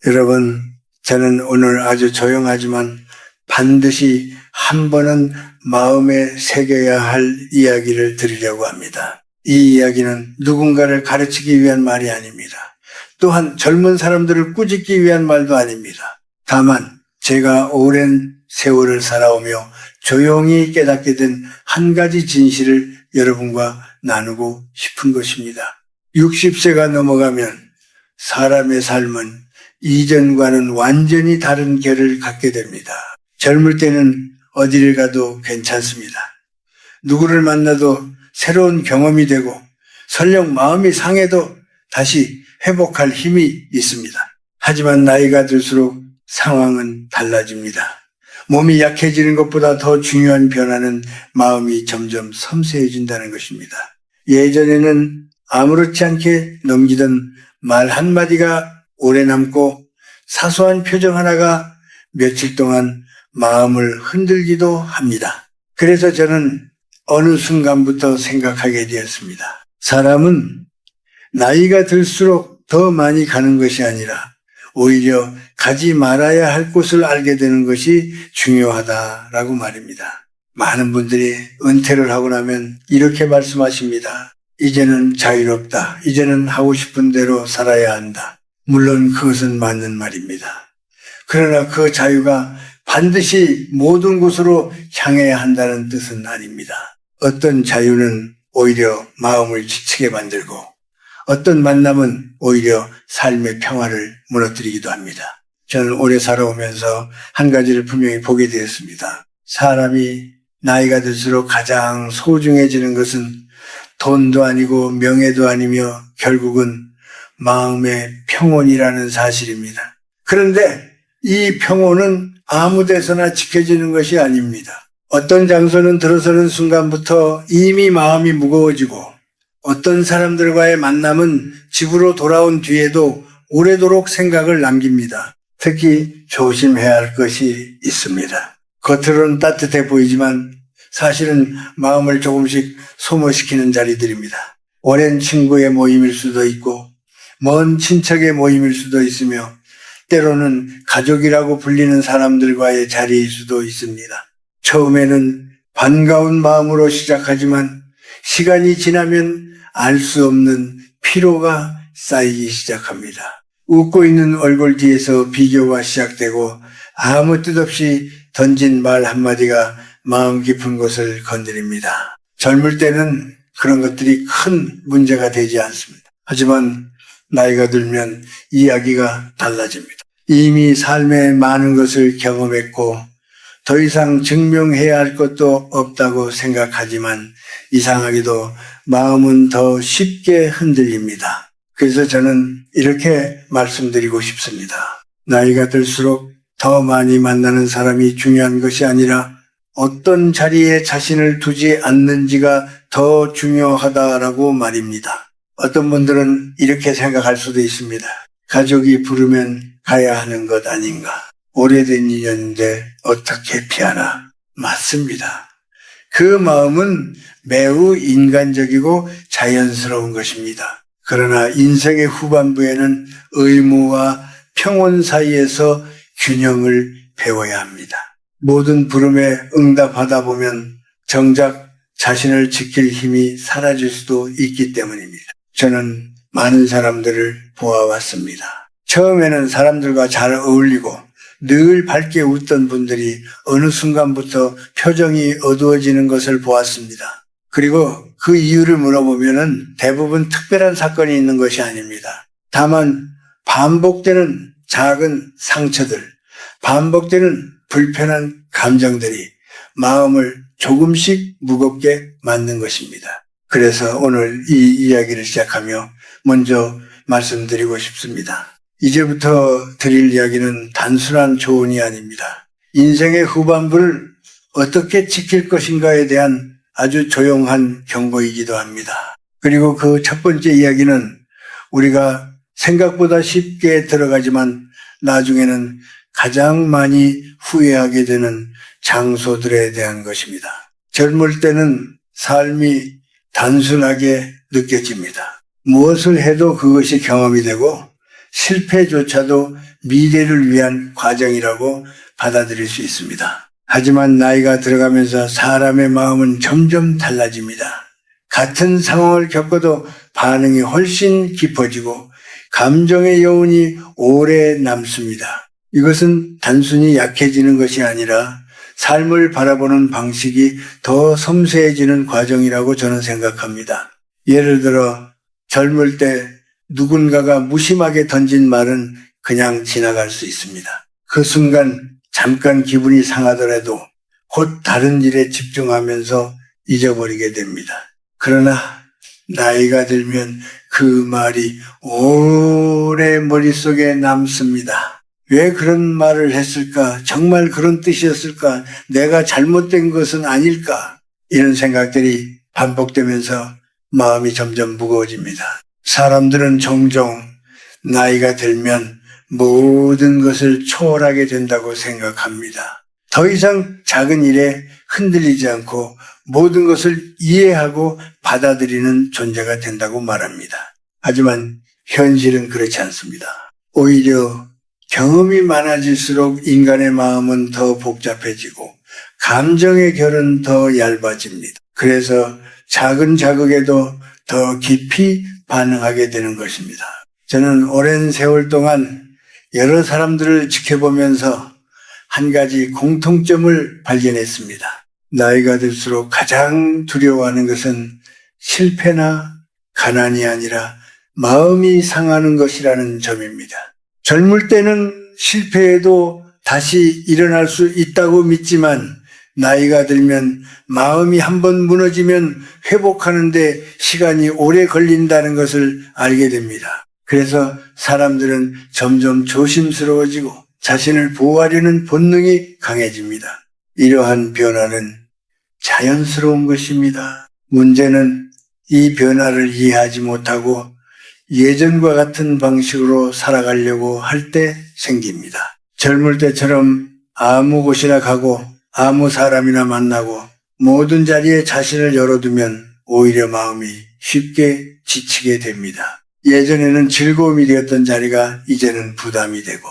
여러분, 저는 오늘 아주 조용하지만 반드시 한 번은 마음에 새겨야 할 이야기를 드리려고 합니다. 이 이야기는 누군가를 가르치기 위한 말이 아닙니다. 또한 젊은 사람들을 꾸짖기 위한 말도 아닙니다. 다만 제가 오랜 세월을 살아오며 조용히 깨닫게 된 한 가지 진실을 여러분과 나누고 싶은 것입니다. 60세가 넘어가면 사람의 삶은 이전과는 완전히 다른 결을 갖게 됩니다. 젊을 때는 어디를 가도 괜찮습니다. 누구를 만나도 새로운 경험이 되고 설령 마음이 상해도 다시 회복할 힘이 있습니다. 하지만 나이가 들수록 상황은 달라집니다. 몸이 약해지는 것보다 더 중요한 변화는 마음이 점점 섬세해진다는 것입니다. 예전에는 아무렇지 않게 넘기던 말 한마디가 오래 남고 사소한 표정 하나가 며칠 동안 마음을 흔들기도 합니다. 그래서 저는 어느 순간부터 생각하게 되었습니다. 사람은 나이가 들수록 더 많이 가는 것이 아니라 오히려 가지 말아야 할 곳을 알게 되는 것이 중요하다라고 말입니다. 많은 분들이 은퇴를 하고 나면 이렇게 말씀하십니다. 이제는 자유롭다. 이제는 하고 싶은 대로 살아야 한다. 물론 그것은 맞는 말입니다. 그러나 그 자유가 반드시 모든 곳으로 향해야 한다는 뜻은 아닙니다. 어떤 자유는 오히려 마음을 지치게 만들고 어떤 만남은 오히려 삶의 평화를 무너뜨리기도 합니다. 저는 오래 살아오면서 한 가지를 분명히 보게 되었습니다. 사람이 나이가 들수록 가장 소중해지는 것은 돈도 아니고 명예도 아니며 결국은 마음의 평온이라는 사실입니다. 그런데 이 평온은 아무 데서나 지켜지는 것이 아닙니다. 어떤 장소는 들어서는 순간부터 이미 마음이 무거워지고 어떤 사람들과의 만남은 집으로 돌아온 뒤에도 오래도록 생각을 남깁니다. 특히 조심해야 할 것이 있습니다. 겉으로는 따뜻해 보이지만 사실은 마음을 조금씩 소모시키는 자리들입니다. 오랜 친구의 모임일 수도 있고 먼 친척의 모임일 수도 있으며 때로는 가족이라고 불리는 사람들과의 자리일 수도 있습니다. 처음에는 반가운 마음으로 시작하지만 시간이 지나면 알 수 없는 피로가 쌓이기 시작합니다. 웃고 있는 얼굴 뒤에서 비교가 시작되고 아무 뜻 없이 던진 말 한마디가 마음 깊은 곳을 건드립니다. 젊을 때는 그런 것들이 큰 문제가 되지 않습니다. 하지만 나이가 들면 이야기가 달라집니다. 이미 삶의 많은 것을 경험했고 더 이상 증명해야 할 것도 없다고 생각하지만 이상하게도 마음은 더 쉽게 흔들립니다. 그래서 저는 이렇게 말씀드리고 싶습니다. 나이가 들수록 더 많이 만나는 사람이 중요한 것이 아니라 어떤 자리에 자신을 두지 않는지가 더 중요하다라고 말입니다. 어떤 분들은 이렇게 생각할 수도 있습니다. 가족이 부르면 가야 하는 것 아닌가. 오래된 인연인데 어떻게 피하나. 맞습니다. 그 마음은 매우 인간적이고 자연스러운 것입니다. 그러나 인생의 후반부에는 의무와 평온 사이에서 균형을 배워야 합니다. 모든 부름에 응답하다 보면 정작 자신을 지킬 힘이 사라질 수도 있기 때문입니다. 저는 많은 사람들을 보아왔습니다. 처음에는 사람들과 잘 어울리고 늘 밝게 웃던 분들이 어느 순간부터 표정이 어두워지는 것을 보았습니다. 그리고 그 이유를 물어보면은 대부분 특별한 사건이 있는 것이 아닙니다. 다만 반복되는 작은 상처들, 반복되는 불편한 감정들이 마음을 조금씩 무겁게 만든 것입니다. 그래서 오늘 이 이야기를 시작하며 먼저 말씀드리고 싶습니다. 이제부터 드릴 이야기는 단순한 조언이 아닙니다. 인생의 후반부를 어떻게 지킬 것인가에 대한 아주 조용한 경고이기도 합니다. 그리고 그 첫 번째 이야기는 우리가 생각보다 쉽게 들어가지만 나중에는 가장 많이 후회하게 되는 장소들에 대한 것입니다. 젊을 때는 삶이 단순하게 느껴집니다. 무엇을 해도 그것이 경험이 되고 실패조차도 미래를 위한 과정이라고 받아들일 수 있습니다. 하지만 나이가 들어가면서 사람의 마음은 점점 달라집니다. 같은 상황을 겪어도 반응이 훨씬 깊어지고 감정의 여운이 오래 남습니다. 이것은 단순히 약해지는 것이 아니라 삶을 바라보는 방식이 더 섬세해지는 과정이라고 저는 생각합니다. 예를 들어 젊을 때 누군가가 무심하게 던진 말은 그냥 지나갈 수 있습니다. 그 순간 잠깐 기분이 상하더라도 곧 다른 일에 집중하면서 잊어버리게 됩니다. 그러나 나이가 들면 그 말이 오래 머릿속에 남습니다. 왜 그런 말을 했을까? 정말 그런 뜻이었을까? 내가 잘못된 것은 아닐까? 이런 생각들이 반복되면서 마음이 점점 무거워집니다. 사람들은 종종 나이가 들면 모든 것을 초월하게 된다고 생각합니다. 더 이상 작은 일에 흔들리지 않고 모든 것을 이해하고 받아들이는 존재가 된다고 말합니다. 하지만 현실은 그렇지 않습니다. 오히려 경험이 많아질수록 인간의 마음은 더 복잡해지고 감정의 결은 더 얇아집니다. 그래서 작은 자극에도 더 깊이 반응하게 되는 것입니다. 저는 오랜 세월 동안 여러 사람들을 지켜보면서 한 가지 공통점을 발견했습니다. 나이가 들수록 가장 두려워하는 것은 실패나 가난이 아니라 마음이 상하는 것이라는 점입니다. 젊을 때는 실패해도 다시 일어날 수 있다고 믿지만 나이가 들면 마음이 한번 무너지면 회복하는데 시간이 오래 걸린다는 것을 알게 됩니다. 그래서 사람들은 점점 조심스러워지고 자신을 보호하려는 본능이 강해집니다. 이러한 변화는 자연스러운 것입니다. 문제는 이 변화를 이해하지 못하고 예전과 같은 방식으로 살아가려고 할 때 생깁니다. 젊을 때처럼 아무 곳이나 가고 아무 사람이나 만나고 모든 자리에 자신을 열어두면 오히려 마음이 쉽게 지치게 됩니다. 예전에는 즐거움이 되었던 자리가 이제는 부담이 되고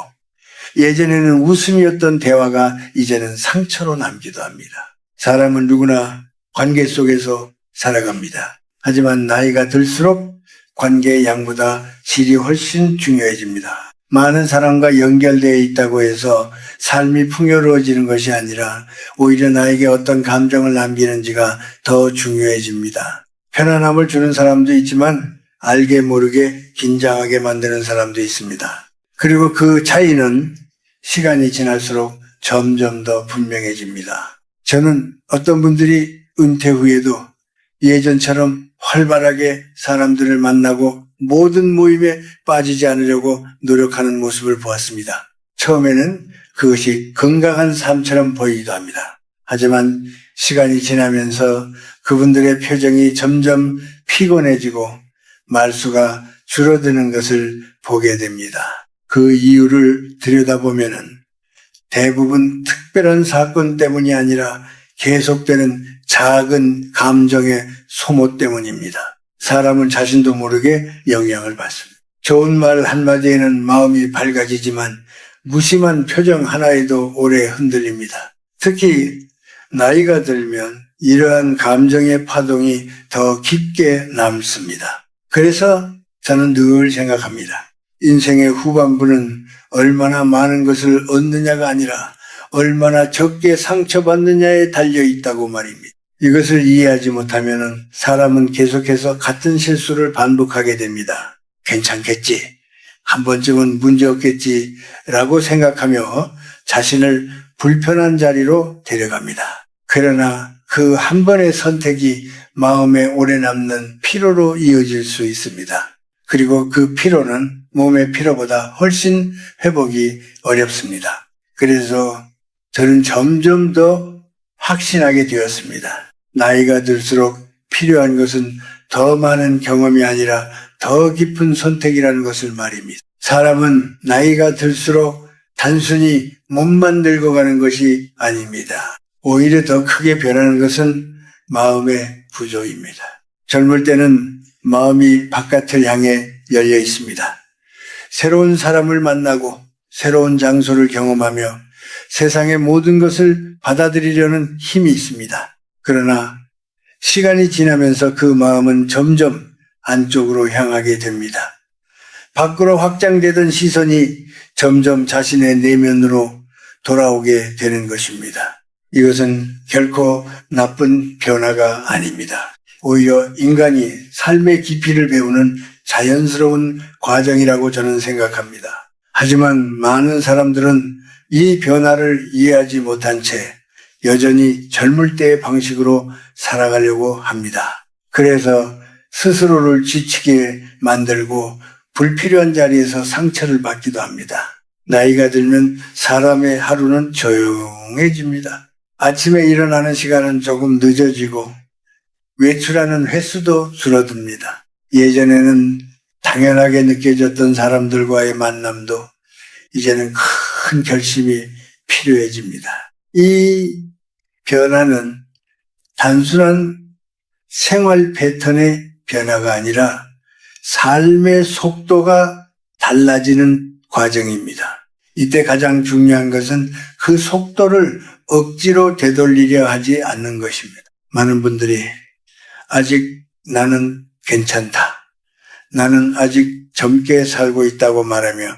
예전에는 웃음이었던 대화가 이제는 상처로 남기도 합니다. 사람은 누구나 관계 속에서 살아갑니다. 하지만 나이가 들수록 관계의 양보다 질이 훨씬 중요해집니다. 많은 사람과 연결되어 있다고 해서 삶이 풍요로워지는 것이 아니라 오히려 나에게 어떤 감정을 남기는지가 더 중요해집니다. 편안함을 주는 사람도 있지만 알게 모르게 긴장하게 만드는 사람도 있습니다. 그리고 그 차이는 시간이 지날수록 점점 더 분명해집니다. 저는 어떤 분들이 은퇴 후에도 예전처럼 활발하게 사람들을 만나고 모든 모임에 빠지지 않으려고 노력하는 모습을 보았습니다. 처음에는 그것이 건강한 삶처럼 보이기도 합니다. 하지만 시간이 지나면서 그분들의 표정이 점점 피곤해지고 말수가 줄어드는 것을 보게 됩니다. 그 이유를 들여다보면은 대부분 특별한 사건 때문이 아니라 계속되는 작은 감정의 소모 때문입니다. 사람은 자신도 모르게 영향을 받습니다. 좋은 말 한마디에는 마음이 밝아지지만 무심한 표정 하나에도 오래 흔들립니다. 특히 나이가 들면 이러한 감정의 파동이 더 깊게 남습니다. 그래서 저는 늘 생각합니다. 인생의 후반부는 얼마나 많은 것을 얻느냐가 아니라 얼마나 적게 상처받느냐에 달려있다고 말입니다. 이것을 이해하지 못하면 사람은 계속해서 같은 실수를 반복하게 됩니다. 괜찮겠지, 한 번쯤은 문제없겠지 라고 생각하며 자신을 불편한 자리로 데려갑니다. 그러나 그 한 번의 선택이 마음에 오래 남는 피로로 이어질 수 있습니다. 그리고 그 피로는 몸의 피로보다 훨씬 회복이 어렵습니다. 그래서 저는 점점 더 확신하게 되었습니다. 나이가 들수록 필요한 것은 더 많은 경험이 아니라 더 깊은 선택이라는 것을 말입니다. 사람은 나이가 들수록 단순히 몸만 늙어가는 것이 아닙니다. 오히려 더 크게 변하는 것은 마음의 구조입니다. 젊을 때는 마음이 바깥을 향해 열려 있습니다. 새로운 사람을 만나고 새로운 장소를 경험하며 세상의 모든 것을 받아들이려는 힘이 있습니다. 그러나 시간이 지나면서 그 마음은 점점 안쪽으로 향하게 됩니다. 밖으로 확장되던 시선이 점점 자신의 내면으로 돌아오게 되는 것입니다. 이것은 결코 나쁜 변화가 아닙니다. 오히려 인간이 삶의 깊이를 배우는 자연스러운 과정이라고 저는 생각합니다. 하지만 많은 사람들은 이 변화를 이해하지 못한 채 여전히 젊을 때의 방식으로 살아가려고 합니다. 그래서 스스로를 지치게 만들고 불필요한 자리에서 상처를 받기도 합니다. 나이가 들면 사람의 하루는 조용해집니다. 아침에 일어나는 시간은 조금 늦어지고 외출하는 횟수도 줄어듭니다. 예전에는 당연하게 느껴졌던 사람들과의 만남도 이제는 큰 결심이 필요해집니다. 이 변화는 단순한 생활 패턴의 변화가 아니라 삶의 속도가 달라지는 과정입니다. 이때 가장 중요한 것은 그 속도를 억지로 되돌리려 하지 않는 것입니다. 많은 분들이 아직 나는 괜찮다. 나는 아직 젊게 살고 있다고 말하며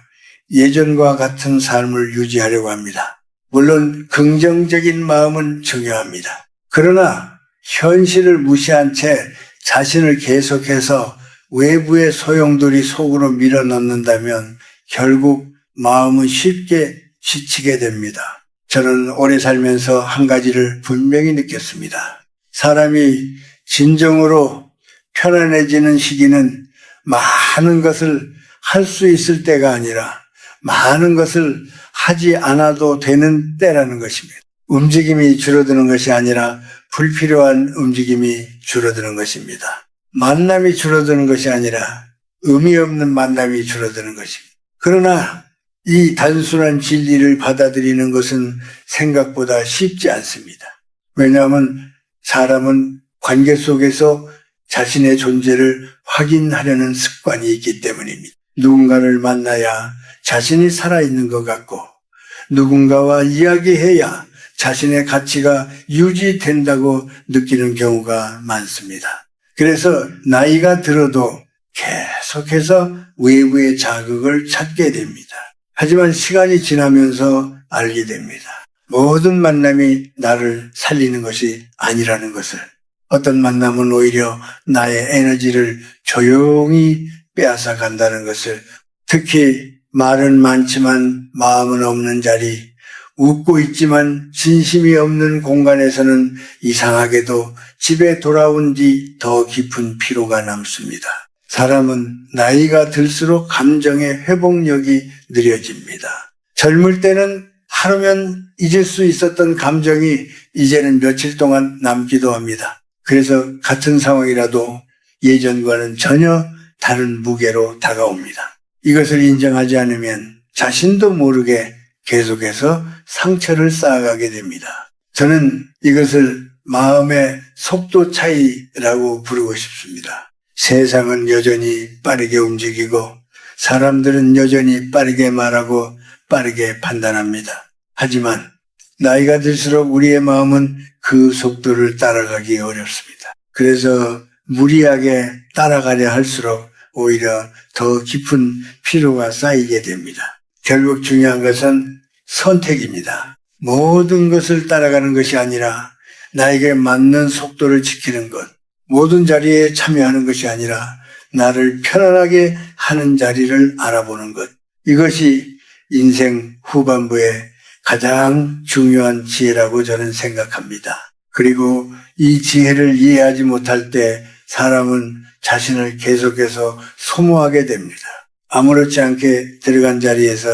예전과 같은 삶을 유지하려고 합니다. 물론 긍정적인 마음은 중요합니다. 그러나 현실을 무시한 채 자신을 계속해서 외부의 소용돌이 속으로 밀어넣는다면 결국 마음은 쉽게 지치게 됩니다. 저는 오래 살면서 한 가지를 분명히 느꼈습니다. 사람이 진정으로 편안해지는 시기는 많은 것을 할 수 있을 때가 아니라 많은 것을 하지 않아도 되는 때라는 것입니다. 움직임이 줄어드는 것이 아니라 불필요한 움직임이 줄어드는 것입니다. 만남이 줄어드는 것이 아니라 의미 없는 만남이 줄어드는 것입니다. 그러나 이 단순한 진리를 받아들이는 것은 생각보다 쉽지 않습니다. 왜냐하면 사람은 관계 속에서 자신의 존재를 확인하려는 습관이 있기 때문입니다. 누군가를 만나야 자신이 살아있는 것 같고 누군가와 이야기해야 자신의 가치가 유지된다고 느끼는 경우가 많습니다. 그래서 나이가 들어도 계속해서 외부의 자극을 찾게 됩니다. 하지만 시간이 지나면서 알게 됩니다. 모든 만남이 나를 살리는 것이 아니라는 것을. 어떤 만남은 오히려 나의 에너지를 조용히 빼앗아 간다는 것을. 특히 말은 많지만 마음은 없는 자리, 웃고 있지만 진심이 없는 공간에서는 이상하게도 집에 돌아온 뒤 더 깊은 피로가 남습니다. 사람은 나이가 들수록 감정의 회복력이 느려집니다. 젊을 때는 하루면 잊을 수 있었던 감정이 이제는 며칠 동안 남기도 합니다. 그래서 같은 상황이라도 예전과는 전혀 다른 무게로 다가옵니다. 이것을 인정하지 않으면 자신도 모르게 계속해서 상처를 쌓아가게 됩니다. 저는 이것을 마음의 속도 차이라고 부르고 싶습니다. 세상은 여전히 빠르게 움직이고 사람들은 여전히 빠르게 말하고 빠르게 판단합니다. 하지만 나이가 들수록 우리의 마음은 그 속도를 따라가기 어렵습니다. 그래서 무리하게 따라가려 할수록 오히려 더 깊은 피로가 쌓이게 됩니다. 결국 중요한 것은 선택입니다. 모든 것을 따라가는 것이 아니라 나에게 맞는 속도를 지키는 것, 모든 자리에 참여하는 것이 아니라 나를 편안하게 하는 자리를 알아보는 것. 이것이 인생 후반부의 가장 중요한 지혜라고 저는 생각합니다. 그리고 이 지혜를 이해하지 못할 때 사람은 자신을 계속해서 소모하게 됩니다. 아무렇지 않게 들어간 자리에서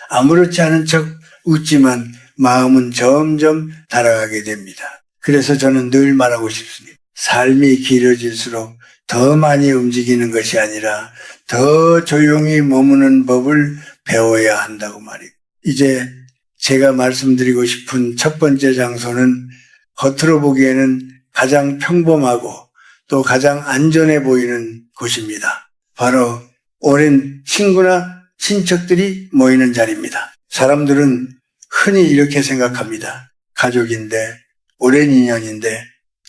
아무렇지 않은 척 웃지만 마음은 점점 달아가게 됩니다. 그래서 저는 늘 말하고 싶습니다. 삶이 길어질수록 더 많이 움직이는 것이 아니라 더 조용히 머무는 법을 배워야 한다고 말이에요. 이제 제가 말씀드리고 싶은 첫 번째 장소는 겉으로 보기에는 가장 평범하고 또 가장 안전해 보이는 곳입니다. 바로 오랜 친구나 친척들이 모이는 자리입니다. 사람들은 흔히 이렇게 생각합니다. 가족인데, 오랜 인연인데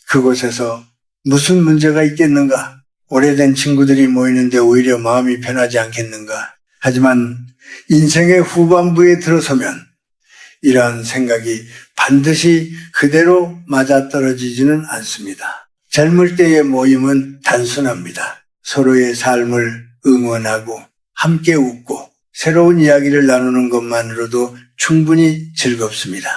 그곳에서 무슨 문제가 있겠는가? 오래된 친구들이 모이는데 오히려 마음이 편하지 않겠는가? 하지만 인생의 후반부에 들어서면 이러한 생각이 반드시 그대로 맞아떨어지지는 않습니다. 젊을 때의 모임은 단순합니다. 서로의 삶을 응원하고 함께 웃고 새로운 이야기를 나누는 것만으로도 충분히 즐겁습니다.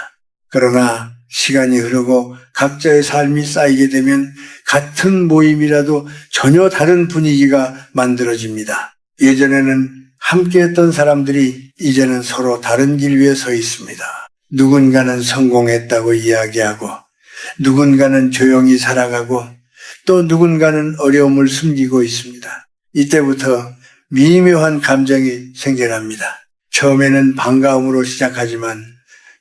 그러나 시간이 흐르고 각자의 삶이 쌓이게 되면 같은 모임이라도 전혀 다른 분위기가 만들어집니다. 예전에는 함께했던 사람들이 이제는 서로 다른 길 위에 서 있습니다. 누군가는 성공했다고 이야기하고 누군가는 조용히 살아가고 또 누군가는 어려움을 숨기고 있습니다. 이때부터 미묘한 감정이 생겨납니다. 처음에는 반가움으로 시작하지만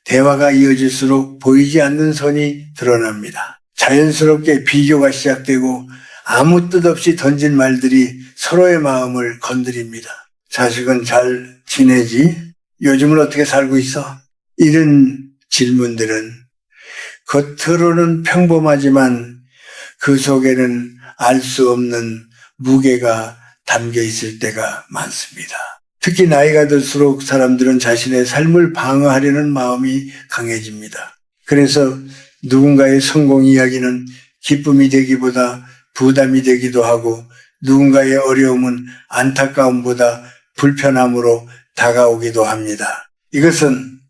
대화가 이어질수록 보이지 않는 선이 드러납니다. 자연스럽게 비교가 시작되고 아무 뜻 없이 던진 말들이 서로의 마음을 건드립니다. 자식은 잘 지내지? 요즘은 어떻게 살고 있어? 이런 질문들은 겉으로는 평범하지만 그 속에는 알 수 없는 무게가 담겨 있을 때가 많습니다. 특히 나이가 들수록 사람들은 자신의 삶을 방어하려는 마음이 강해집니다. 그래서 누군가의 성공 이야기는 기쁨이 되기보다 부담이 되기도 하고 누군가의 어려움은 안타까움보다 불편함으로 다가오기도 합니다. 이것은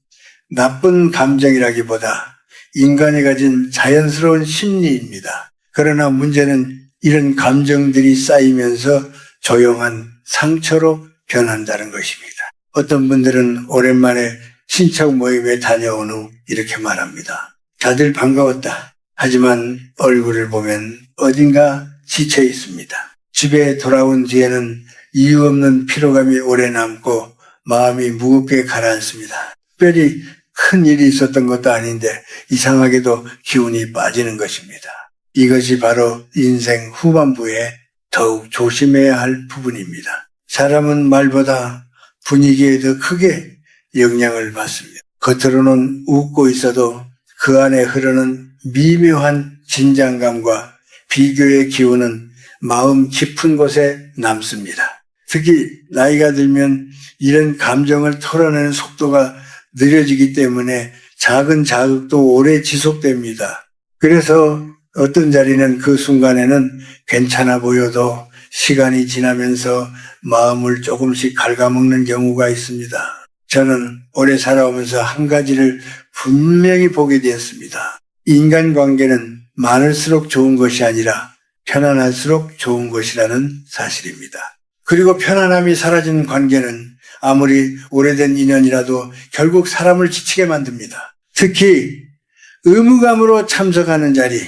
나쁜 감정이라기보다 인간이 가진 자연스러운 심리입니다. 그러나 문제는 이런 감정들이 쌓이면서 조용한 상처로 변한다는 것입니다. 어떤 분들은 오랜만에 친척 모임에 다녀온 후 이렇게 말합니다. 다들 반가웠다. 하지만 얼굴을 보면 어딘가 지쳐 있습니다. 집에 돌아온 뒤에는 이유 없는 피로감이 오래 남고 마음이 무겁게 가라앉습니다. 특별히 큰 일이 있었던 것도 아닌데 이상하게도 기운이 빠지는 것입니다. 이것이 바로 인생 후반부에 더욱 조심해야 할 부분입니다. 사람은 말보다 분위기에 더 크게 영향을 받습니다. 겉으로는 웃고 있어도 그 안에 흐르는 미묘한 긴장감과 비교의 기운은 마음 깊은 곳에 남습니다. 특히 나이가 들면 이런 감정을 털어내는 속도가 느려지기 때문에 작은 자극도 오래 지속됩니다. 그래서 어떤 자리는 그 순간에는 괜찮아 보여도 시간이 지나면서 마음을 조금씩 갉아먹는 경우가 있습니다. 저는 오래 살아오면서 한 가지를 분명히 보게 되었습니다. 인간관계는 많을수록 좋은 것이 아니라 편안할수록 좋은 것이라는 사실입니다. 그리고 편안함이 사라진 관계는 아무리 오래된 인연이라도 결국 사람을 지치게 만듭니다. 특히 의무감으로 참석하는 자리,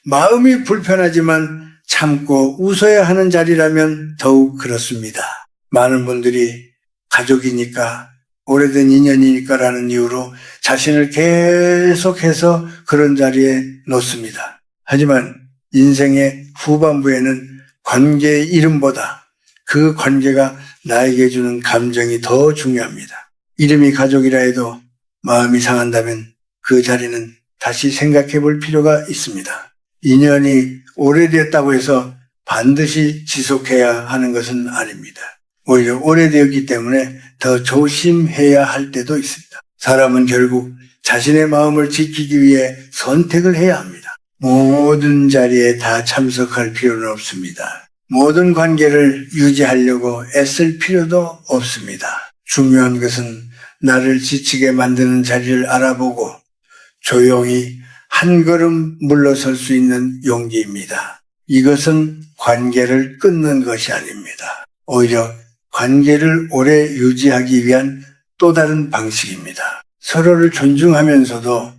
마음이 불편하지만 참고 웃어야 하는 자리라면 더욱 그렇습니다. 많은 분들이 가족이니까 오래된 인연이니까라는 이유로 자신을 계속해서 그런 자리에 놓습니다. 하지만 인생의 후반부에는 관계의 이름보다 그 관계가 나에게 주는 감정이 더 중요합니다. 이름이 가족이라 해도 마음이 상한다면 그 자리는 다시 생각해 볼 필요가 있습니다. 인연이 오래됐다고 해서 반드시 지속해야 하는 것은 아닙니다. 오히려 오래되었기 때문에 더 조심해야 할 때도 있습니다. 사람은 결국 자신의 마음을 지키기 위해 선택을 해야 합니다. 모든 자리에 다 참석할 필요는 없습니다. 모든 관계를 유지하려고 애쓸 필요도 없습니다. 중요한 것은 나를 지치게 만드는 자리를 알아보고 조용히 한 걸음 물러설 수 있는 용기입니다. 이것은 관계를 끊는 것이 아닙니다. 오히려 관계를 오래 유지하기 위한 또 다른 방식입니다. 서로를 존중하면서도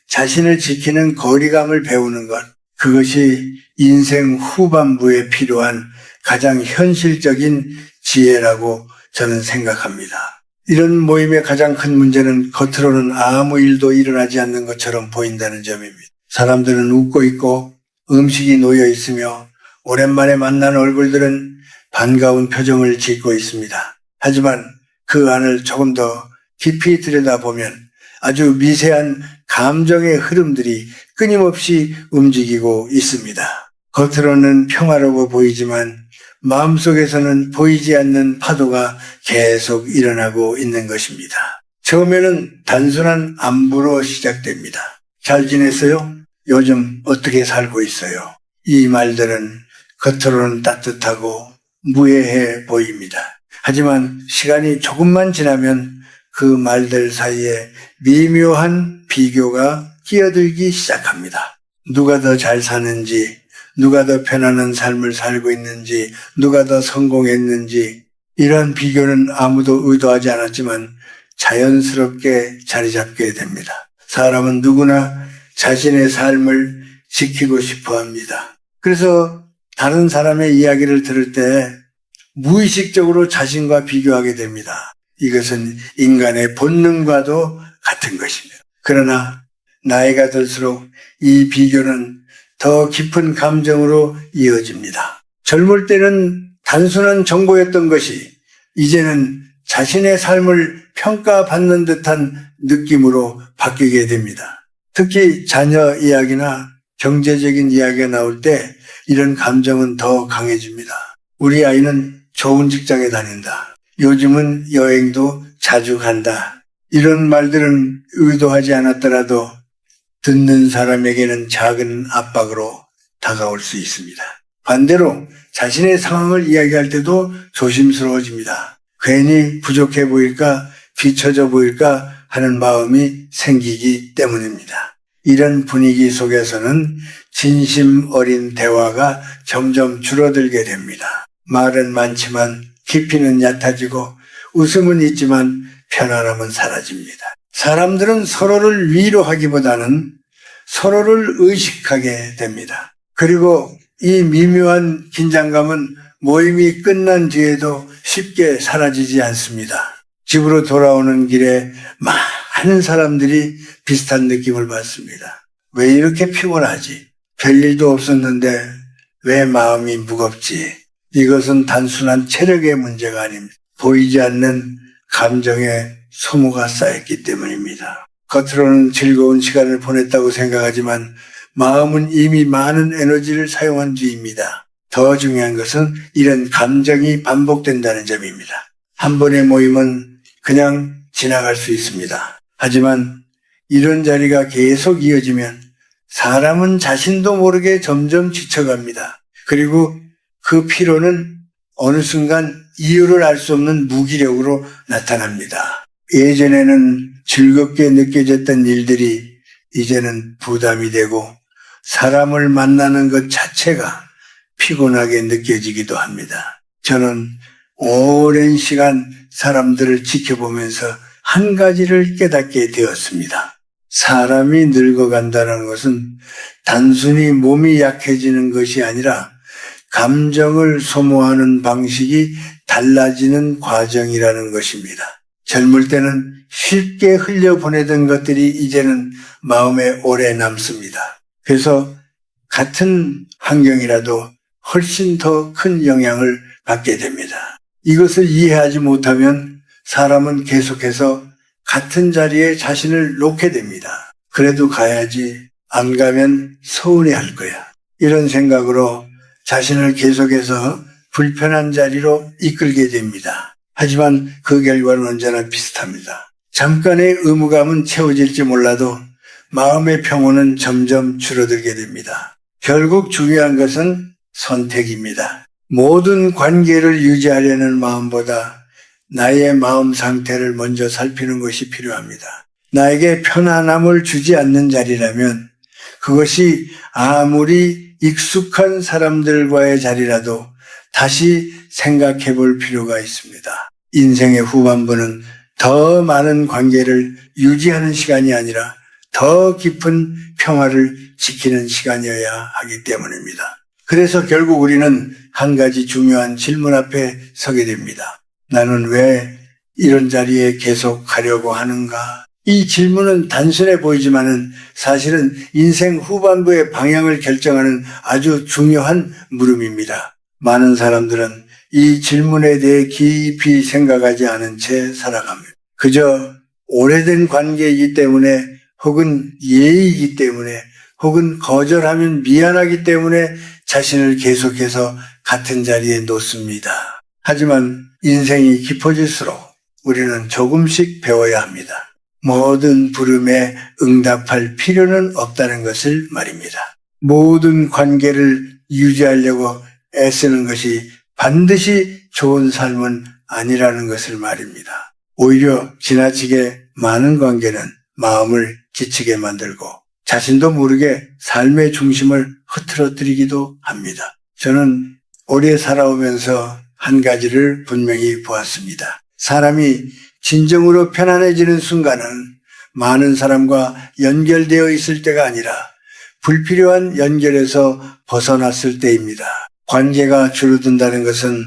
자신을 지키는 거리감을 배우는 것, 그것이 인생 후반부에 필요한 가장 현실적인 지혜라고 저는 생각합니다. 이런 모임의 가장 큰 문제는 겉으로는 아무 일도 일어나지 않는 것처럼 보인다는 점입니다. 사람들은 웃고 있고 음식이 놓여 있으며 오랜만에 만난 얼굴들은 반가운 표정을 짓고 있습니다. 하지만 그 안을 조금 더 깊이 들여다보면 아주 미세한 감정의 흐름들이 끊임없이 움직이고 있습니다. 겉으로는 평화로워 보이지만 마음속에서는 보이지 않는 파도가 계속 일어나고 있는 것입니다. 처음에는 단순한 안부로 시작됩니다. 잘 지냈어요? 요즘 어떻게 살고 있어요? 이 말들은 겉으로는 따뜻하고 무해해 보입니다. 하지만 시간이 조금만 지나면 그 말들 사이에 미묘한 비교가 끼어들기 시작합니다. 누가 더 잘 사는지, 누가 더 편안한 삶을 살고 있는지, 누가 더 성공했는지, 이러한 비교는 아무도 의도하지 않았지만 자연스럽게 자리 잡게 됩니다. 사람은 누구나 자신의 삶을 지키고 싶어 합니다. 그래서 다른 사람의 이야기를 들을 때 무의식적으로 자신과 비교하게 됩니다. 이것은 인간의 본능과도 같은 것입니다. 그러나 나이가 들수록 이 비교는 더 깊은 감정으로 이어집니다. 젊을 때는 단순한 정보였던 것이 이제는 자신의 삶을 평가받는 듯한 느낌으로 바뀌게 됩니다. 특히 자녀 이야기나 경제적인 이야기가 나올 때 이런 감정은 더 강해집니다. 우리 아이는 좋은 직장에 다닌다. 요즘은 여행도 자주 간다. 이런 말들은 의도하지 않았더라도 듣는 사람에게는 작은 압박으로 다가올 수 있습니다. 반대로 자신의 상황을 이야기할 때도 조심스러워집니다. 괜히 부족해 보일까, 뒤처져 보일까 하는 마음이 생기기 때문입니다. 이런 분위기 속에서는 진심 어린 대화가 점점 줄어들게 됩니다. 말은 많지만 깊이는 얕아지고 웃음은 있지만 편안함은 사라집니다. 사람들은 서로를 위로하기보다는 서로를 의식하게 됩니다. 그리고 이 미묘한 긴장감은 모임이 끝난 뒤에도 쉽게 사라지지 않습니다. 집으로 돌아오는 길에 많은 사람들이 비슷한 느낌을 받습니다. 왜 이렇게 피곤하지? 별일도 없었는데 왜 마음이 무겁지? 이것은 단순한 체력의 문제가 아닙니다. 보이지 않는 감정의 소모가 쌓였기 때문입니다. 겉으로는 즐거운 시간을 보냈다고 생각하지만 마음은 이미 많은 에너지를 사용한 뒤입니다. 더 중요한 것은 이런 감정이 반복된다는 점입니다. 한 번의 모임은 그냥 지나갈 수 있습니다. 하지만 이런 자리가 계속 이어지면 사람은 자신도 모르게 점점 지쳐갑니다. 그리고 그 피로는 어느 순간 이유를 알 수 없는 무기력으로 나타납니다. 예전에는 즐겁게 느껴졌던 일들이 이제는 부담이 되고 사람을 만나는 것 자체가 피곤하게 느껴지기도 합니다. 저는 오랜 시간 사람들을 지켜보면서 한 가지를 깨닫게 되었습니다. 사람이 늙어간다는 것은 단순히 몸이 약해지는 것이 아니라 감정을 소모하는 방식이 달라지는 과정이라는 것입니다. 젊을 때는 쉽게 흘려보내던 것들이 이제는 마음에 오래 남습니다. 그래서 같은 환경이라도 훨씬 더 큰 영향을 받게 됩니다. 이것을 이해하지 못하면 사람은 계속해서 같은 자리에 자신을 놓게 됩니다. 그래도 가야지, 안 가면 서운해할 거야. 이런 생각으로 자신을 계속해서 불편한 자리로 이끌게 됩니다. 하지만 그 결과는 언제나 비슷합니다. 잠깐의 의무감은 채워질지 몰라도 마음의 평온은 점점 줄어들게 됩니다. 결국 중요한 것은 선택입니다. 모든 관계를 유지하려는 마음보다 나의 마음 상태를 먼저 살피는 것이 필요합니다. 나에게 편안함을 주지 않는 자리라면 그것이 아무리 익숙한 사람들과의 자리라도 다시 생각해 볼 필요가 있습니다. 인생의 후반부는 더 많은 관계를 유지하는 시간이 아니라 더 깊은 평화를 지키는 시간이어야 하기 때문입니다. 그래서 결국 우리는 한 가지 중요한 질문 앞에 서게 됩니다. 나는 왜 이런 자리에 계속 가려고 하는가? 이 질문은 단순해 보이지만은 사실은 인생 후반부의 방향을 결정하는 아주 중요한 물음입니다. 많은 사람들은 이 질문에 대해 깊이 생각하지 않은 채 살아갑니다. 그저 오래된 관계이기 때문에 혹은 예의이기 때문에 혹은 거절하면 미안하기 때문에 자신을 계속해서 같은 자리에 놓습니다. 하지만 인생이 깊어질수록 우리는 조금씩 배워야 합니다. 모든 부름에 응답할 필요는 없다는 것을 말입니다. 모든 관계를 유지하려고 애쓰는 것이 반드시 좋은 삶은 아니라는 것을 말입니다. 오히려 지나치게 많은 관계는 마음을 지치게 만들고 자신도 모르게 삶의 중심을 흐트러뜨리기도 합니다. 저는 오래 살아오면서 한 가지를 분명히 보았습니다. 사람이 진정으로 편안해지는 순간은 많은 사람과 연결되어 있을 때가 아니라 불필요한 연결에서 벗어났을 때입니다. 관계가 줄어든다는 것은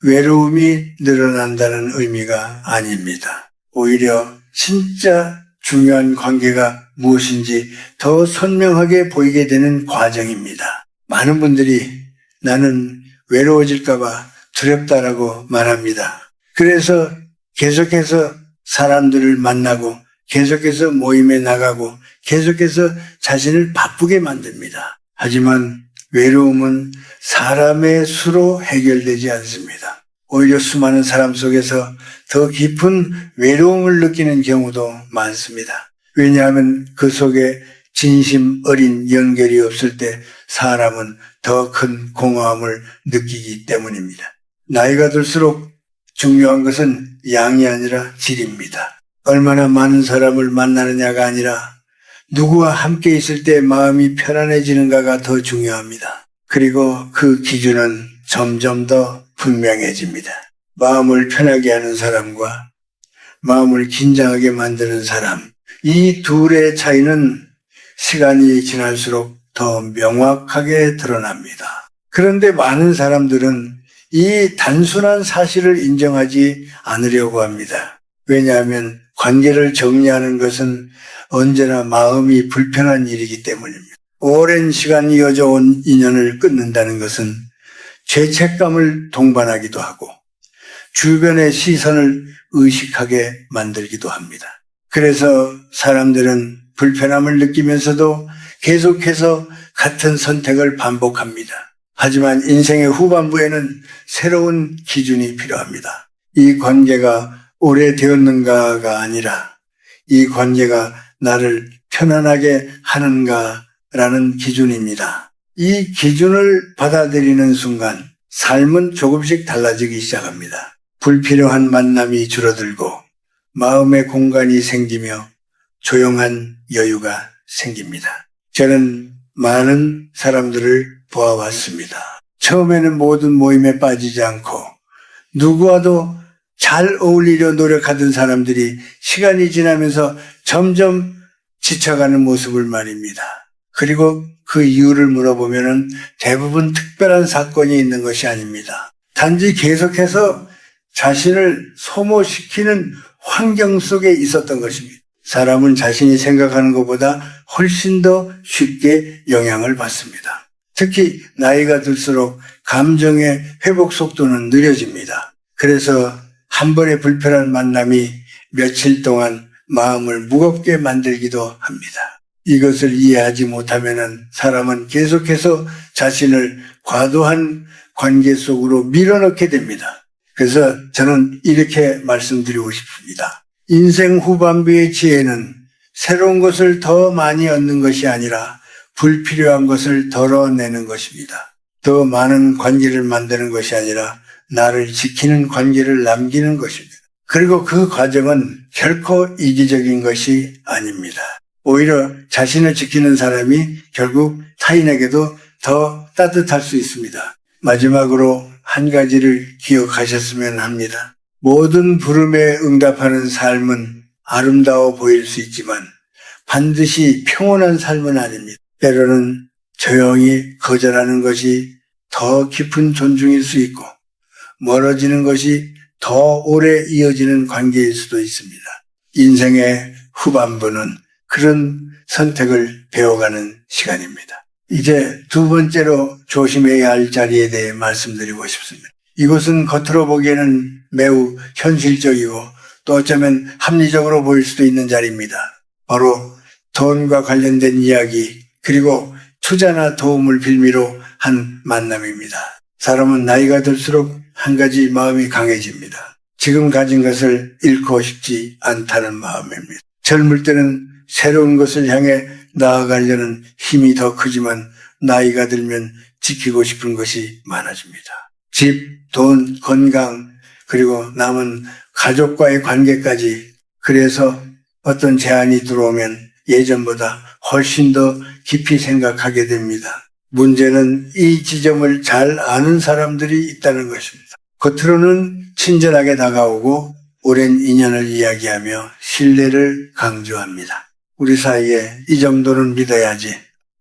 외로움이 늘어난다는 의미가 아닙니다. 오히려 진짜 중요한 관계가 무엇인지 더 선명하게 보이게 되는 과정입니다. 많은 분들이 나는 외로워질까봐 두렵다라고 말합니다. 그래서 계속해서 사람들을 만나고 계속해서 모임에 나가고 계속해서 자신을 바쁘게 만듭니다. 하지만 외로움은 사람의 수로 해결되지 않습니다. 오히려 수많은 사람 속에서 더 깊은 외로움을 느끼는 경우도 많습니다. 왜냐하면 그 속에 진심 어린 연결이 없을 때 사람은 더 큰 공허함을 느끼기 때문입니다. 나이가 들수록 중요한 것은 양이 아니라 질입니다. 얼마나 많은 사람을 만나느냐가 아니라 누구와 함께 있을 때 마음이 편안해지는가가 더 중요합니다. 그리고 그 기준은 점점 더 분명해집니다. 마음을 편하게 하는 사람과 마음을 긴장하게 만드는 사람, 이 둘의 차이는 시간이 지날수록 더 명확하게 드러납니다. 그런데 많은 사람들은 이 단순한 사실을 인정하지 않으려고 합니다. 왜냐하면 관계를 정리하는 것은 언제나 마음이 불편한 일이기 때문입니다. 오랜 시간 이어져 온 인연을 끊는다는 것은 죄책감을 동반하기도 하고 주변의 시선을 의식하게 만들기도 합니다. 그래서 사람들은 불편함을 느끼면서도 계속해서 같은 선택을 반복합니다. 하지만 인생의 후반부에는 새로운 기준이 필요합니다. 이 관계가 오래되었는가가 아니라 이 관계가 나를 편안하게 하는가라는 기준입니다. 이 기준을 받아들이는 순간 삶은 조금씩 달라지기 시작합니다. 불필요한 만남이 줄어들고 마음의 공간이 생기며 조용한 여유가 생깁니다. 저는 많은 사람들을 보아왔습니다. 처음에는 모든 모임에 빠지지 않고 누구와도 잘 어울리려 노력하던 사람들이 시간이 지나면서 점점 지쳐가는 모습을 말입니다. 그리고 그 이유를 물어보면 대부분 특별한 사건이 있는 것이 아닙니다. 단지 계속해서 자신을 소모시키는 환경 속에 있었던 것입니다. 사람은 자신이 생각하는 것보다 훨씬 더 쉽게 영향을 받습니다. 특히 나이가 들수록 감정의 회복 속도는 느려집니다. 그래서 한 번의 불편한 만남이 며칠 동안 마음을 무겁게 만들기도 합니다. 이것을 이해하지 못하면 사람은 계속해서 자신을 과도한 관계 속으로 밀어넣게 됩니다. 그래서 저는 이렇게 말씀드리고 싶습니다. 인생 후반부의 지혜는 새로운 것을 더 많이 얻는 것이 아니라 불필요한 것을 덜어내는 것입니다. 더 많은 관계를 만드는 것이 아니라 나를 지키는 관계를 남기는 것입니다. 그리고 그 과정은 결코 이기적인 것이 아닙니다. 오히려 자신을 지키는 사람이 결국 타인에게도 더 따뜻할 수 있습니다. 마지막으로 한 가지를 기억하셨으면 합니다. 모든 부름에 응답하는 삶은 아름다워 보일 수 있지만 반드시 평온한 삶은 아닙니다. 때로는 조용히 거절하는 것이 더 깊은 존중일 수 있고 멀어지는 것이 더 오래 이어지는 관계일 수도 있습니다. 인생의 후반부는 그런 선택을 배워가는 시간입니다. 이제 두 번째로 조심해야 할 자리에 대해 말씀드리고 싶습니다. 이것은 겉으로 보기에는 매우 현실적이고 또 어쩌면 합리적으로 보일 수도 있는 자리입니다. 바로 돈과 관련된 이야기, 그리고 투자나 도움을 빌미로 한 만남입니다. 사람은 나이가 들수록 한 가지 마음이 강해집니다. 지금 가진 것을 잃고 싶지 않다는 마음입니다. 젊을 때는 새로운 것을 향해 나아가려는 힘이 더 크지만 나이가 들면 지키고 싶은 것이 많아집니다. 집, 돈, 건강, 그리고 남은 가족과의 관계까지. 그래서 어떤 제안이 들어오면 예전보다 훨씬 더 깊이 생각하게 됩니다. 문제는 이 지점을 잘 아는 사람들이 있다는 것입니다. 겉으로는 친절하게 다가오고 오랜 인연을 이야기하며 신뢰를 강조합니다. 우리 사이에 이 정도는 믿어야지.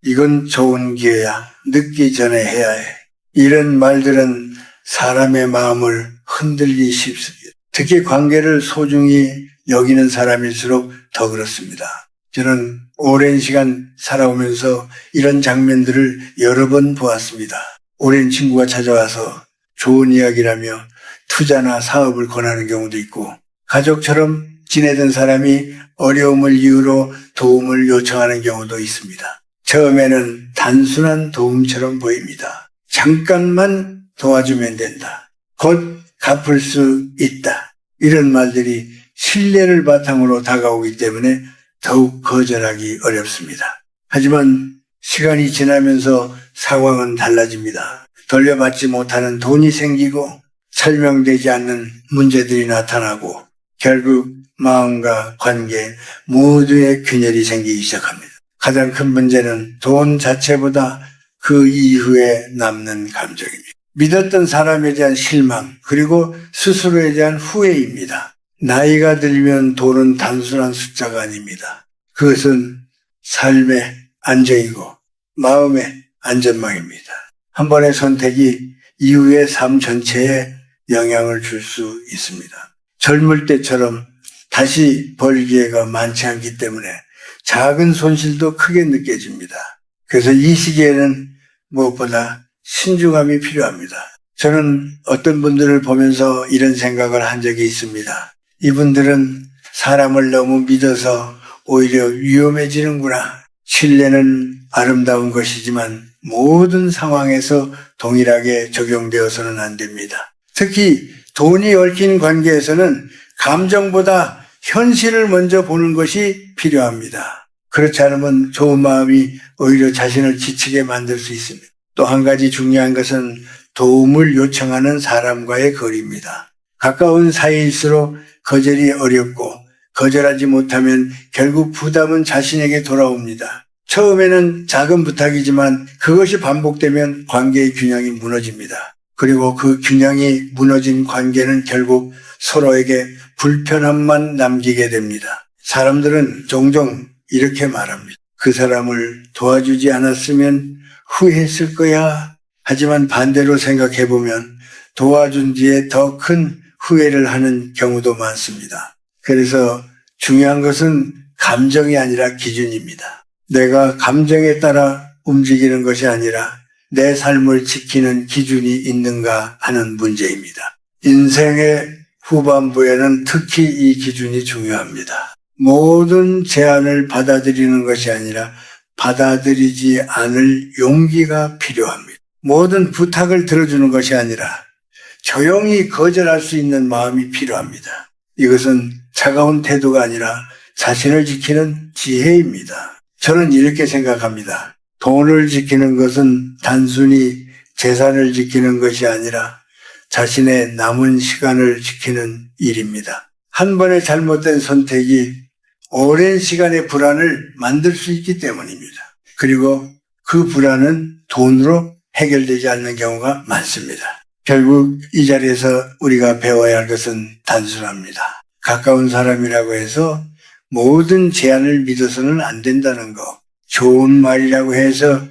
이건 좋은 기회야. 늦기 전에 해야 해. 이런 말들은 사람의 마음을 흔들기 쉽습니다. 특히 관계를 소중히 여기는 사람일수록 더 그렇습니다. 저는 오랜 시간 살아오면서 이런 장면들을 여러 번 보았습니다. 오랜 친구가 찾아와서 좋은 이야기라며 투자나 사업을 권하는 경우도 있고, 가족처럼 지내던 사람이 어려움을 이유로 도움을 요청하는 경우도 있습니다. 처음에는 단순한 도움처럼 보입니다. 잠깐만 도와주면 된다. 곧 갚을 수 있다. 이런 말들이 신뢰를 바탕으로 다가오기 때문에 더욱 거절하기 어렵습니다. 하지만 시간이 지나면서 상황은 달라집니다. 돌려받지 못하는 돈이 생기고 설명되지 않는 문제들이 나타나고 결국 마음과 관계 모두에 균열이 생기기 시작합니다. 가장 큰 문제는 돈 자체보다 그 이후에 남는 감정입니다. 믿었던 사람에 대한 실망, 그리고 스스로에 대한 후회입니다. 나이가 들면 돈은 단순한 숫자가 아닙니다. 그것은 삶의 안정이고 마음의 안전망입니다. 한 번의 선택이 이후의 삶 전체에 영향을 줄 수 있습니다. 젊을 때처럼 다시 벌 기회가 많지 않기 때문에 작은 손실도 크게 느껴집니다. 그래서 이 시기에는 무엇보다 신중함이 필요합니다. 저는 어떤 분들을 보면서 이런 생각을 한 적이 있습니다. 이분들은 사람을 너무 믿어서 오히려 위험해지는구나. 신뢰는 아름다운 것이지만 모든 상황에서 동일하게 적용되어서는 안 됩니다. 특히 돈이 얽힌 관계에서는 감정보다 현실을 먼저 보는 것이 필요합니다. 그렇지 않으면 좋은 마음이 오히려 자신을 지치게 만들 수 있습니다. 또 한 가지 중요한 것은 도움을 요청하는 사람과의 거리입니다. 가까운 사이일수록 거절이 어렵고 거절하지 못하면 결국 부담은 자신에게 돌아옵니다. 처음에는 작은 부탁이지만 그것이 반복되면 관계의 균형이 무너집니다. 그리고 그 균형이 무너진 관계는 결국 서로에게 불편함만 남기게 됩니다. 사람들은 종종 이렇게 말합니다. 그 사람을 도와주지 않았으면 후회했을 거야. 하지만 반대로 생각해보면 도와준 뒤에 더 큰 후회를 하는 경우도 많습니다. 그래서 중요한 것은 감정이 아니라 기준입니다. 내가 감정에 따라 움직이는 것이 아니라 내 삶을 지키는 기준이 있는가 하는 문제입니다. 인생의 후반부에는 특히 이 기준이 중요합니다. 모든 제안을 받아들이는 것이 아니라 받아들이지 않을 용기가 필요합니다. 모든 부탁을 들어주는 것이 아니라 조용히 거절할 수 있는 마음이 필요합니다. 이것은 차가운 태도가 아니라 자신을 지키는 지혜입니다. 저는 이렇게 생각합니다. 돈을 지키는 것은 단순히 재산을 지키는 것이 아니라 자신의 남은 시간을 지키는 일입니다. 한 번의 잘못된 선택이 오랜 시간의 불안을 만들 수 있기 때문입니다. 그리고 그 불안은 돈으로 해결되지 않는 경우가 많습니다. 결국 이 자리에서 우리가 배워야 할 것은 단순합니다. 가까운 사람이라고 해서 모든 제안을 믿어서는 안 된다는 거. 좋은 말이라고 해서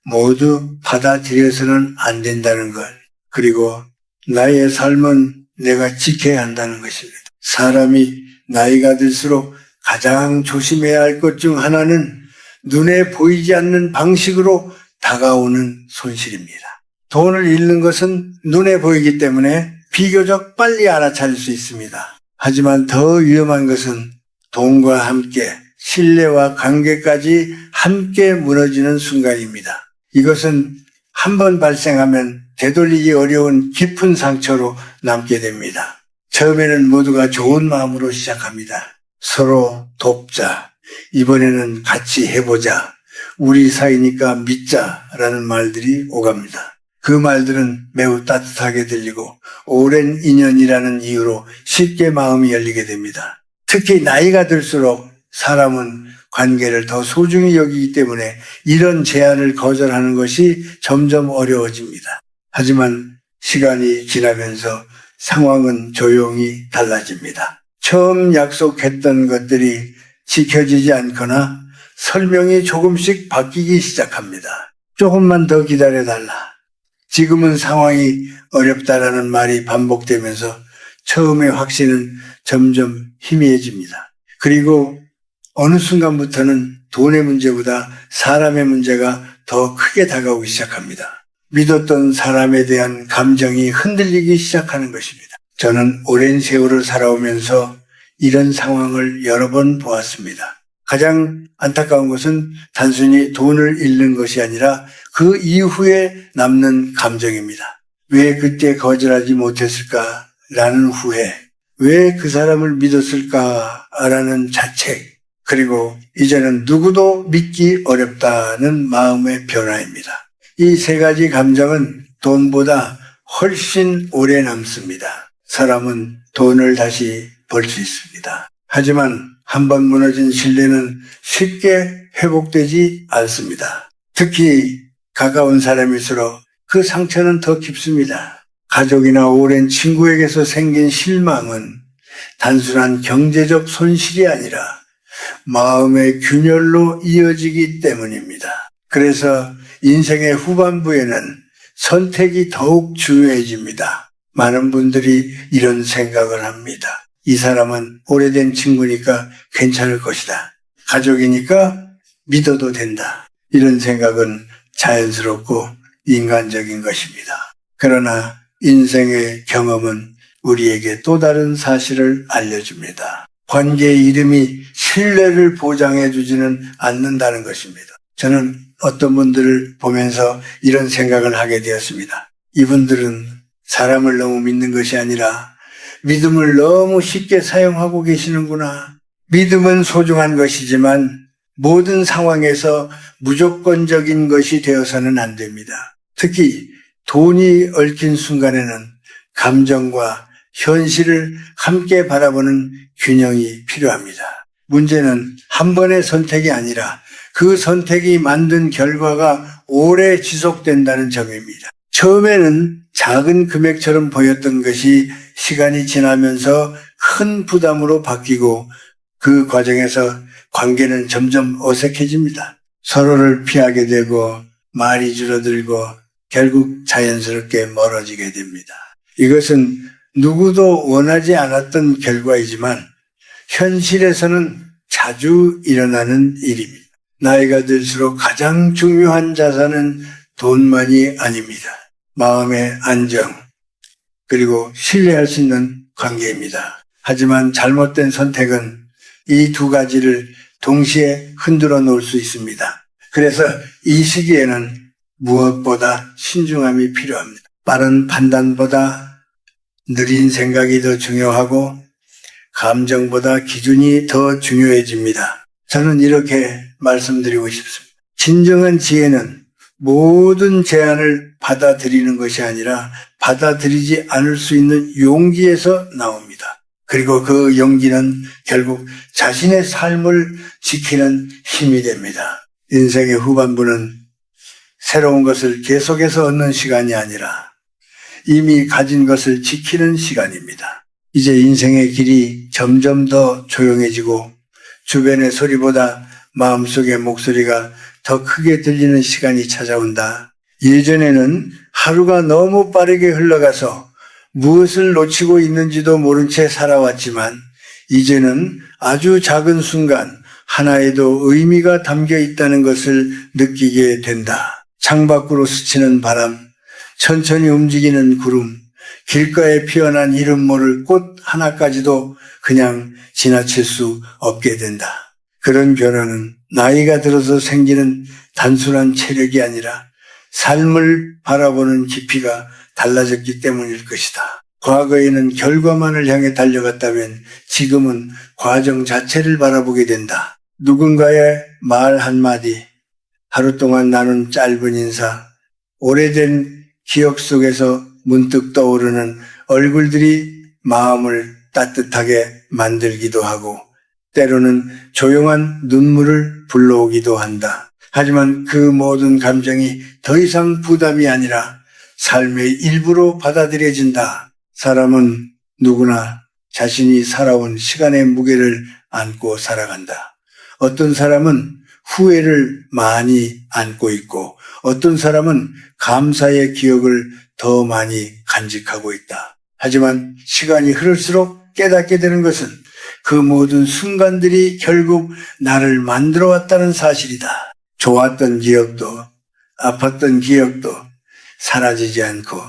모두 받아들여서는 안 된다는 것. 그리고 나의 삶은 내가 지켜야 한다는 것입니다. 사람이 나이가 들수록 가장 조심해야 할 것 중 하나는 눈에 보이지 않는 방식으로 다가오는 손실입니다. 돈을 잃는 것은 눈에 보이기 때문에 비교적 빨리 알아차릴 수 있습니다. 하지만 더 위험한 것은 돈과 함께 신뢰와 관계까지 함께 무너지는 순간입니다. 이것은 한번 발생하면 되돌리기 어려운 깊은 상처로 남게 됩니다. 처음에는 모두가 좋은 마음으로 시작합니다. 서로 돕자, 이번에는 같이 해보자, 우리 사이니까 믿자라는 말들이 오갑니다. 그 말들은 매우 따뜻하게 들리고 오랜 인연이라는 이유로 쉽게 마음이 열리게 됩니다. 특히 나이가 들수록 사람은 관계를 더 소중히 여기기 때문에 이런 제안을 거절하는 것이 점점 어려워집니다. 하지만 시간이 지나면서 상황은 조용히 달라집니다. 처음 약속했던 것들이 지켜지지 않거나 설명이 조금씩 바뀌기 시작합니다. 조금만 더 기다려달라. 지금은 상황이 어렵다라는 말이 반복되면서 처음의 확신은 점점 희미해집니다. 그리고 어느 순간부터는 돈의 문제보다 사람의 문제가 더 크게 다가오기 시작합니다. 믿었던 사람에 대한 감정이 흔들리기 시작하는 것입니다. 저는 오랜 세월을 살아오면서 이런 상황을 여러 번 보았습니다. 가장 안타까운 것은 단순히 돈을 잃는 것이 아니라 그 이후에 남는 감정입니다. 왜 그때 거절하지 못했을까라는 후회, 왜 그 사람을 믿었을까라는 자책, 그리고 이제는 누구도 믿기 어렵다는 마음의 변화입니다. 이 세 가지 감정은 돈보다 훨씬 오래 남습니다. 사람은 돈을 다시 벌 수 있습니다. 하지만 한번 무너진 신뢰는 쉽게 회복되지 않습니다. 특히 가까운 사람일수록 그 상처는 더 깊습니다. 가족이나 오랜 친구에게서 생긴 실망은 단순한 경제적 손실이 아니라 마음의 균열로 이어지기 때문입니다. 그래서 인생의 후반부에는 선택이 더욱 중요해집니다. 많은 분들이 이런 생각을 합니다. 이 사람은 오래된 친구니까 괜찮을 것이다. 가족이니까 믿어도 된다. 이런 생각은 자연스럽고 인간적인 것입니다. 그러나 인생의 경험은 우리에게 또 다른 사실을 알려줍니다. 관계의 이름이 신뢰를 보장해 주지는 않는다는 것입니다. 저는 어떤 분들을 보면서 이런 생각을 하게 되었습니다. 이분들은 사람을 너무 믿는 것이 아니라 믿음을 너무 쉽게 사용하고 계시는구나. 믿음은 소중한 것이지만 모든 상황에서 무조건적인 것이 되어서는 안 됩니다. 특히 돈이 얽힌 순간에는 감정과 현실을 함께 바라보는 균형이 필요합니다. 문제는 한 번의 선택이 아니라 그 선택이 만든 결과가 오래 지속된다는 점입니다. 처음에는 작은 금액처럼 보였던 것이 시간이 지나면서 큰 부담으로 바뀌고 그 과정에서 관계는 점점 어색해집니다. 서로를 피하게 되고 말이 줄어들고 결국 자연스럽게 멀어지게 됩니다. 이것은 누구도 원하지 않았던 결과이지만 현실에서는 자주 일어나는 일입니다. 나이가 들수록 가장 중요한 자산은 돈만이 아닙니다. 마음의 안정, 그리고 신뢰할 수 있는 관계입니다. 하지만 잘못된 선택은 이 두 가지를 동시에 흔들어 놓을 수 있습니다. 그래서 이 시기에는 무엇보다 신중함이 필요합니다. 빠른 판단보다 느린 생각이 더 중요하고 감정보다 기준이 더 중요해집니다. 저는 이렇게 말씀드리고 싶습니다. 진정한 지혜는 모든 제안을 받아들이는 것이 아니라 받아들이지 않을 수 있는 용기에서 나옵니다. 그리고 그 용기는 결국 자신의 삶을 지키는 힘이 됩니다. 인생의 후반부는 새로운 것을 계속해서 얻는 시간이 아니라 이미 가진 것을 지키는 시간입니다. 이제 인생의 길이 점점 더 조용해지고 주변의 소리보다 마음속의 목소리가 더 크게 들리는 시간이 찾아온다. 예전에는 하루가 너무 빠르게 흘러가서 무엇을 놓치고 있는지도 모른 채 살아왔지만 이제는 아주 작은 순간 하나에도 의미가 담겨 있다는 것을 느끼게 된다. 창밖으로 스치는 바람, 천천히 움직이는 구름, 길가에 피어난 이름 모를 꽃 하나까지도 그냥 지나칠 수 없게 된다. 그런 변화는 나이가 들어서 생기는 단순한 체력이 아니라 삶을 바라보는 깊이가 달라졌기 때문일 것이다. 과거에는 결과만을 향해 달려갔다면 지금은 과정 자체를 바라보게 된다. 누군가의 말 한마디, 하루 동안 나눈 짧은 인사, 오래된 기억 속에서 문득 떠오르는 얼굴들이 마음을 따뜻하게 만들기도 하고 때로는 조용한 눈물을 불러오기도 한다. 하지만 그 모든 감정이 더 이상 부담이 아니라 삶의 일부로 받아들여진다. 사람은 누구나 자신이 살아온 시간의 무게를 안고 살아간다. 어떤 사람은 후회를 많이 안고 있고 어떤 사람은 감사의 기억을 더 많이 간직하고 있다. 하지만 시간이 흐를수록 깨닫게 되는 것은 그 모든 순간들이 결국 나를 만들어 왔다는 사실이다. 좋았던 기억도 아팠던 기억도 사라지지 않고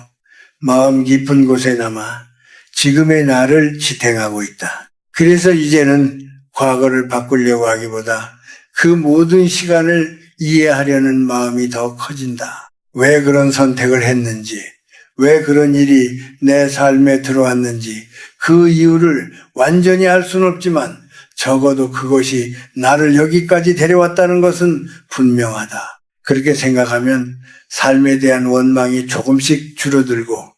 마음 깊은 곳에 남아 지금의 나를 지탱하고 있다. 그래서 이제는 과거를 바꾸려고 하기보다 그 모든 시간을 이해하려는 마음이 더 커진다. 왜 그런 선택을 했는지, 왜 그런 일이 내 삶에 들어왔는지 그 이유를 완전히 알 수는 없지만 적어도 그것이 나를 여기까지 데려왔다는 것은 분명하다. 그렇게 생각하면 삶에 대한 원망이 조금씩 줄어들고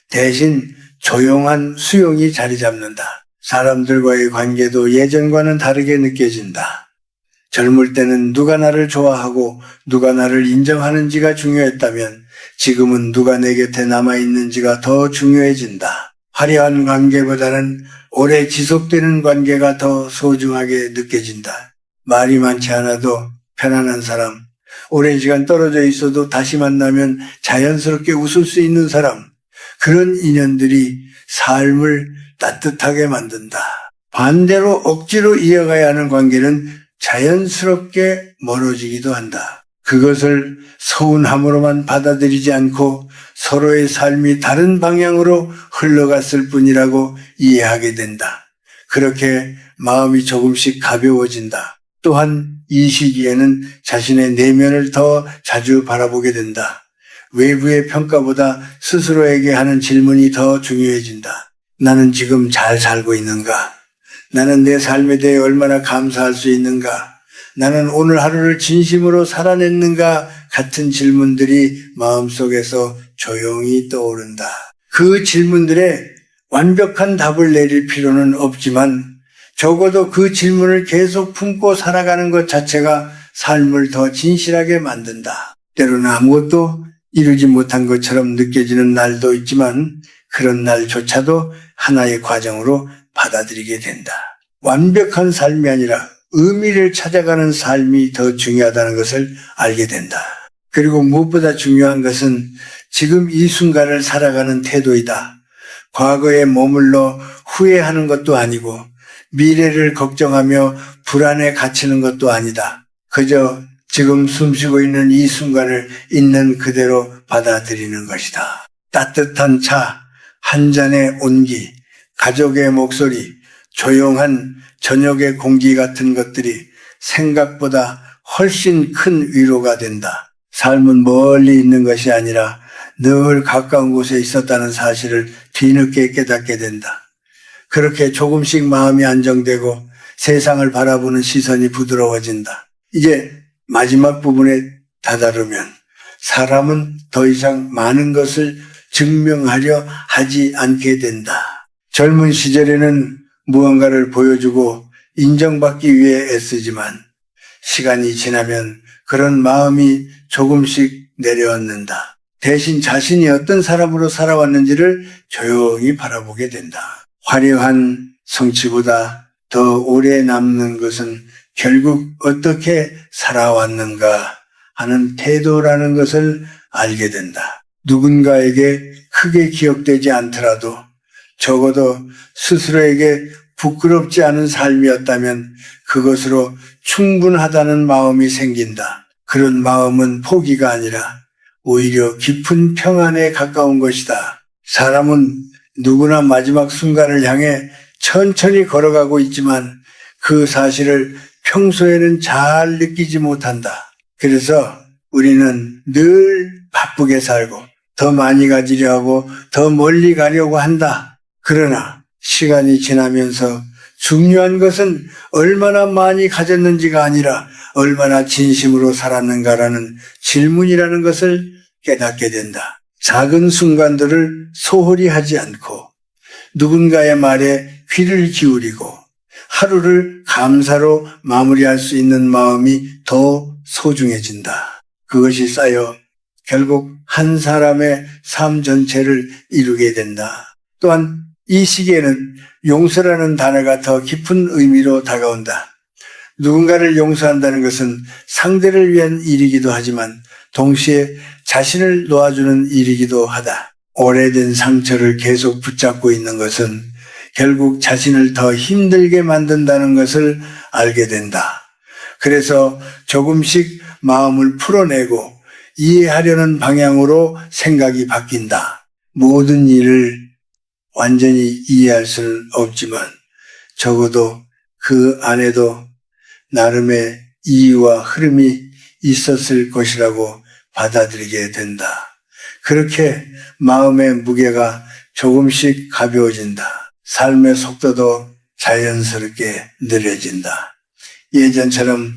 대신 조용한 수용이 자리 잡는다. 사람들과의 관계도 예전과는 다르게 느껴진다. 젊을 때는 누가 나를 좋아하고 누가 나를 인정하는지가 중요했다면 지금은 누가 내 곁에 남아있는지가 더 중요해진다. 화려한 관계보다는 오래 지속되는 관계가 더 소중하게 느껴진다. 말이 많지 않아도 편안한 사람, 오랜 시간 떨어져 있어도 다시 만나면 자연스럽게 웃을 수 있는 사람, 그런 인연들이 삶을 따뜻하게 만든다. 반대로 억지로 이어가야 하는 관계는 자연스럽게 멀어지기도 한다. 그것을 서운함으로만 받아들이지 않고 서로의 삶이 다른 방향으로 흘러갔을 뿐이라고 이해하게 된다. 그렇게 마음이 조금씩 가벼워진다. 또한 이 시기에는 자신의 내면을 더 자주 바라보게 된다. 외부의 평가보다 스스로에게 하는 질문이 더 중요해진다. 나는 지금 잘 살고 있는가? 나는 내 삶에 대해 얼마나 감사할 수 있는가? 나는 오늘 하루를 진심으로 살아냈는가? 같은 질문들이 마음속에서 조용히 떠오른다. 그 질문들에 완벽한 답을 내릴 필요는 없지만 적어도 그 질문을 계속 품고 살아가는 것 자체가 삶을 더 진실하게 만든다. 때로는 아무것도 이루지 못한 것처럼 느껴지는 날도 있지만 그런 날조차도 하나의 과정으로 받아들이게 된다. 완벽한 삶이 아니라 의미를 찾아가는 삶이 더 중요하다는 것을 알게 된다. 그리고 무엇보다 중요한 것은 지금 이 순간을 살아가는 태도이다. 과거에 머물러 후회하는 것도 아니고 미래를 걱정하며 불안에 갇히는 것도 아니다. 그저 지금 숨쉬고 있는 이 순간을 있는 그대로 받아들이는 것이다. 따뜻한 차, 한 잔의 온기, 가족의 목소리, 조용한 저녁의 공기 같은 것들이 생각보다 훨씬 큰 위로가 된다. 삶은 멀리 있는 것이 아니라 늘 가까운 곳에 있었다는 사실을 뒤늦게 깨닫게 된다. 그렇게 조금씩 마음이 안정되고 세상을 바라보는 시선이 부드러워진다. 이제 마지막 부분에 다다르면 사람은 더 이상 많은 것을 증명하려 하지 않게 된다. 젊은 시절에는 무언가를 보여주고 인정받기 위해 애쓰지만 시간이 지나면 그런 마음이 조금씩 내려앉는다. 대신 자신이 어떤 사람으로 살아왔는지를 조용히 바라보게 된다. 화려한 성취보다 더 오래 남는 것은 결국 어떻게 살아왔는가 하는 태도라는 것을 알게 된다. 누군가에게 크게 기억되지 않더라도 적어도 스스로에게 부끄럽지 않은 삶이었다면 그것으로 충분하다는 마음이 생긴다. 그런 마음은 포기가 아니라 오히려 깊은 평안에 가까운 것이다. 사람은 누구나 마지막 순간을 향해 천천히 걸어가고 있지만 그 사실을 평소에는 잘 느끼지 못한다. 그래서 우리는 늘 바쁘게 살고 더 많이 가지려 하고 더 멀리 가려고 한다. 그러나 시간이 지나면서 중요한 것은 얼마나 많이 가졌는지가 아니라 얼마나 진심으로 살았는가라는 질문이라는 것을 깨닫게 된다. 작은 순간들을 소홀히 하지 않고 누군가의 말에 귀를 기울이고 하루를 감사로 마무리할 수 있는 마음이 더 소중해진다. 그것이 쌓여 결국 한 사람의 삶 전체를 이루게 된다. 또한 이 시기에는 용서라는 단어가 더 깊은 의미로 다가온다. 누군가를 용서한다는 것은 상대를 위한 일이기도 하지만 동시에 자신을 놓아주는 일이기도 하다. 오래된 상처를 계속 붙잡고 있는 것은 결국 자신을 더 힘들게 만든다는 것을 알게 된다. 그래서 조금씩 마음을 풀어내고 이해하려는 방향으로 생각이 바뀐다. 모든 일을 완전히 이해할 수는 없지만 적어도 그 안에도 나름의 이유와 흐름이 있었을 것이라고 받아들이게 된다. 그렇게 마음의 무게가 조금씩 가벼워진다. 삶의 속도도 자연스럽게 느려진다. 예전처럼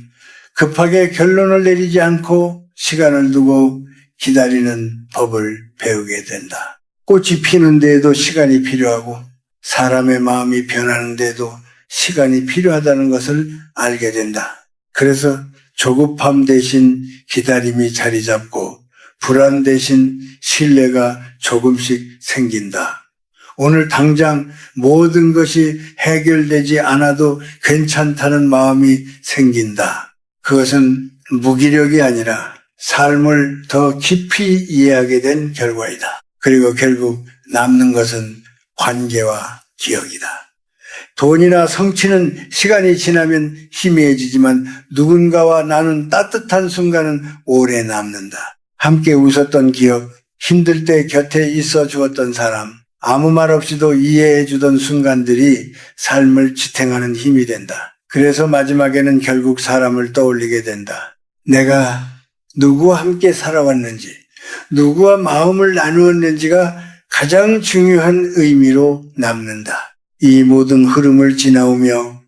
급하게 결론을 내리지 않고 시간을 두고 기다리는 법을 배우게 된다. 꽃이 피는 데에도 시간이 필요하고 사람의 마음이 변하는 데에도 시간이 필요하다는 것을 알게 된다. 그래서 조급함 대신 기다림이 자리 잡고 불안 대신 신뢰가 조금씩 생긴다. 오늘 당장 모든 것이 해결되지 않아도 괜찮다는 마음이 생긴다. 그것은 무기력이 아니라 삶을 더 깊이 이해하게 된 결과이다. 그리고 결국 남는 것은 관계와 기억이다. 돈이나 성취는 시간이 지나면 희미해지지만 누군가와 나눈 따뜻한 순간은 오래 남는다. 함께 웃었던 기억, 힘들 때 곁에 있어 주었던 사람, 아무 말 없이도 이해해 주던 순간들이 삶을 지탱하는 힘이 된다. 그래서 마지막에는 결국 사람을 떠올리게 된다. 내가 누구와 함께 살아왔는지, 누구와 마음을 나누었는지가 가장 중요한 의미로 남는다. 이 모든 흐름을 지나오며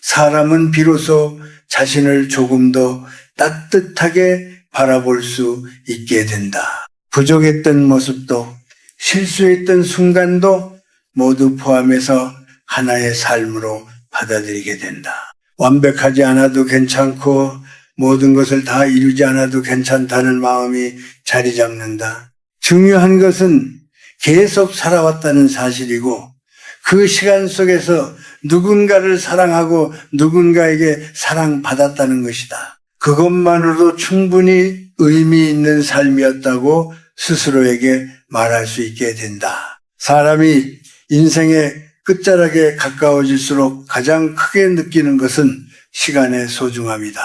사람은 비로소 자신을 조금 더 따뜻하게 바라볼 수 있게 된다. 부족했던 모습도 실수했던 순간도 모두 포함해서 하나의 삶으로 받아들이게 된다. 완벽하지 않아도 괜찮고 모든 것을 다 이루지 않아도 괜찮다는 마음이 자리 잡는다. 중요한 것은 계속 살아왔다는 사실이고 그 시간 속에서 누군가를 사랑하고 누군가에게 사랑받았다는 것이다. 그것만으로도 충분히 의미 있는 삶이었다고 스스로에게 말할 수 있게 된다. 사람이 인생의 끝자락에 가까워질수록 가장 크게 느끼는 것은 시간의 소중함이다.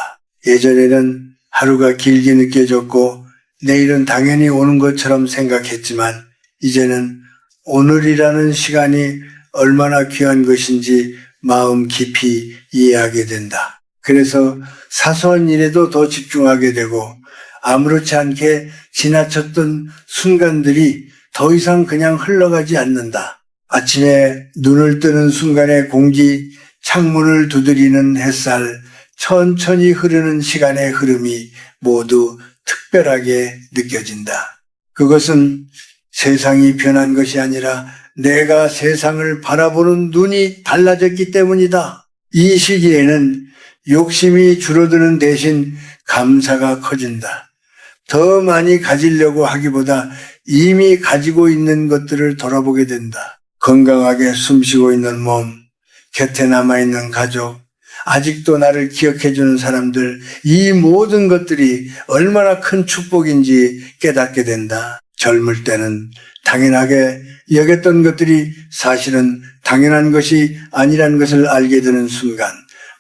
예전에는 하루가 길게 느껴졌고 내일은 당연히 오는 것처럼 생각했지만 이제는 오늘이라는 시간이 얼마나 귀한 것인지 마음 깊이 이해하게 된다. 그래서 사소한 일에도 더 집중하게 되고 아무렇지 않게 지나쳤던 순간들이 더 이상 그냥 흘러가지 않는다. 아침에 눈을 뜨는 순간의 공기, 창문을 두드리는 햇살, 천천히 흐르는 시간의 흐름이 모두 특별하게 느껴진다. 그것은 세상이 변한 것이 아니라 내가 세상을 바라보는 눈이 달라졌기 때문이다. 이 시기에는 욕심이 줄어드는 대신 감사가 커진다. 더 많이 가지려고 하기보다 이미 가지고 있는 것들을 돌아보게 된다. 건강하게 숨쉬고 있는 몸, 곁에 남아있는 가족, 아직도 나를 기억해주는 사람들, 이 모든 것들이 얼마나 큰 축복인지 깨닫게 된다. 젊을 때는 당연하게 여겼던 것들이 사실은 당연한 것이 아니라는 것을 알게 되는 순간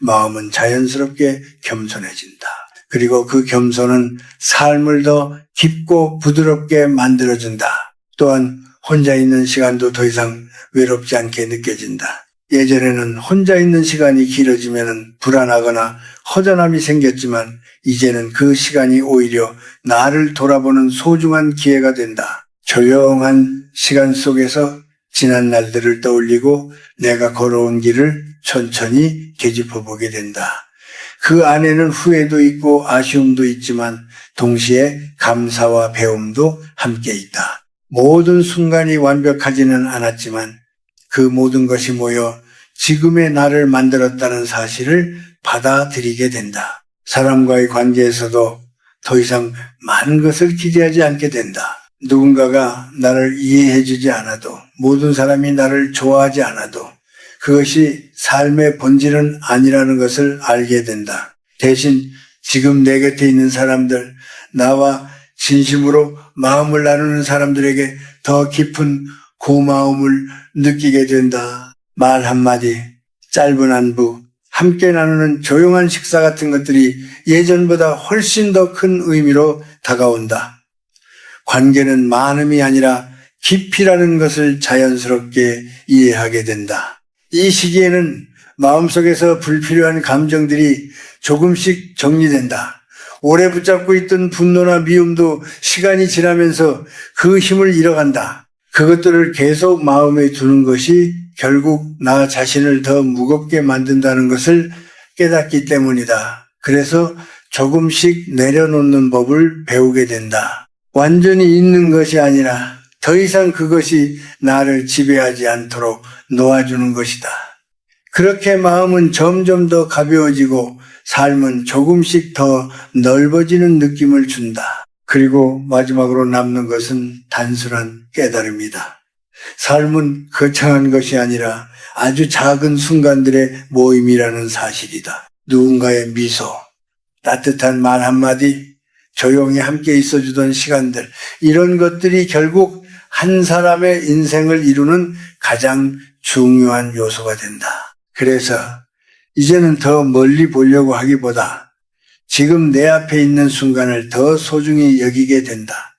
마음은 자연스럽게 겸손해진다. 그리고 그 겸손은 삶을 더 깊고 부드럽게 만들어준다. 또한 혼자 있는 시간도 더 이상 외롭지 않게 느껴진다. 예전에는 혼자 있는 시간이 길어지면 불안하거나 허전함이 생겼지만 이제는 그 시간이 오히려 나를 돌아보는 소중한 기회가 된다. 조용한 시간 속에서 지난 날들을 떠올리고 내가 걸어온 길을 천천히 되짚어 보게 된다. 그 안에는 후회도 있고 아쉬움도 있지만 동시에 감사와 배움도 함께 있다. 모든 순간이 완벽하지는 않았지만 그 모든 것이 모여 지금의 나를 만들었다는 사실을 받아들이게 된다. 사람과의 관계에서도 더 이상 많은 것을 기대하지 않게 된다. 누군가가 나를 이해해주지 않아도, 모든 사람이 나를 좋아하지 않아도 그것이 삶의 본질은 아니라는 것을 알게 된다. 대신 지금 내 곁에 있는 사람들, 나와 진심으로 마음을 나누는 사람들에게 더 깊은 고마움을 느끼게 된다. 말 한마디, 짧은 안부, 함께 나누는 조용한 식사 같은 것들이 예전보다 훨씬 더 큰 의미로 다가온다. 관계는 많음이 아니라 깊이라는 것을 자연스럽게 이해하게 된다. 이 시기에는 마음속에서 불필요한 감정들이 조금씩 정리된다. 오래 붙잡고 있던 분노나 미움도 시간이 지나면서 그 힘을 잃어간다. 그것들을 계속 마음에 두는 것이 결국 나 자신을 더 무겁게 만든다는 것을 깨닫기 때문이다. 그래서 조금씩 내려놓는 법을 배우게 된다. 완전히 잊는 것이 아니라 더 이상 그것이 나를 지배하지 않도록 놓아주는 것이다. 그렇게 마음은 점점 더 가벼워지고 삶은 조금씩 더 넓어지는 느낌을 준다. 그리고 마지막으로 남는 것은 단순한 깨달음이다. 삶은 거창한 것이 아니라 아주 작은 순간들의 모임이라는 사실이다. 누군가의 미소, 따뜻한 말 한마디, 조용히 함께 있어주던 시간들, 이런 것들이 결국 한 사람의 인생을 이루는 가장 중요한 요소가 된다. 그래서 이제는 더 멀리 보려고 하기보다 지금 내 앞에 있는 순간을 더 소중히 여기게 된다.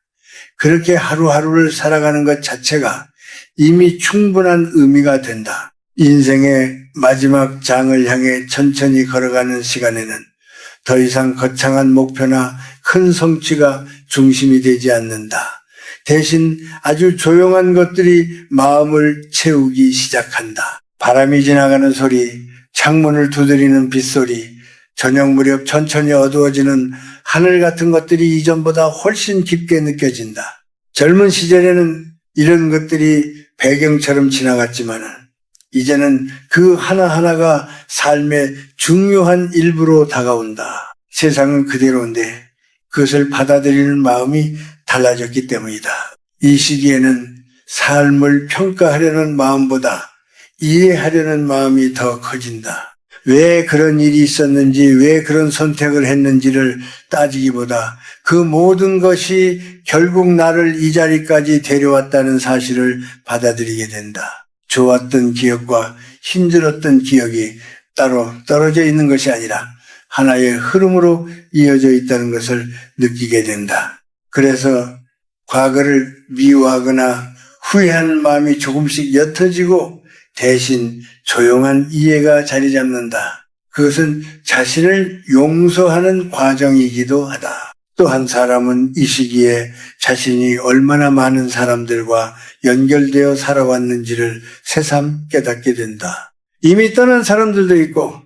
그렇게 하루하루를 살아가는 것 자체가 이미 충분한 의미가 된다. 인생의 마지막 장을 향해 천천히 걸어가는 시간에는 더 이상 거창한 목표나 큰 성취가 중심이 되지 않는다. 대신 아주 조용한 것들이 마음을 채우기 시작한다. 바람이 지나가는 소리, 창문을 두드리는 빗소리, 저녁 무렵 천천히 어두워지는 하늘 같은 것들이 이전보다 훨씬 깊게 느껴진다. 젊은 시절에는 이런 것들이 배경처럼 지나갔지만 이제는 그 하나하나가 삶의 중요한 일부로 다가온다. 세상은 그대로인데 그것을 받아들이는 마음이 달라졌기 때문이다. 이 시기에는 삶을 평가하려는 마음보다 이해하려는 마음이 더 커진다. 왜 그런 일이 있었는지, 왜 그런 선택을 했는지를 따지기보다 그 모든 것이 결국 나를 이 자리까지 데려왔다는 사실을 받아들이게 된다. 좋았던 기억과 힘들었던 기억이 따로 떨어져 있는 것이 아니라 하나의 흐름으로 이어져 있다는 것을 느끼게 된다. 그래서 과거를 미워하거나 후회하는 마음이 조금씩 옅어지고 대신 조용한 이해가 자리 잡는다. 그것은 자신을 용서하는 과정이기도 하다. 또 한 사람은 이 시기에 자신이 얼마나 많은 사람들과 연결되어 살아왔는지를 새삼 깨닫게 된다. 이미 떠난 사람들도 있고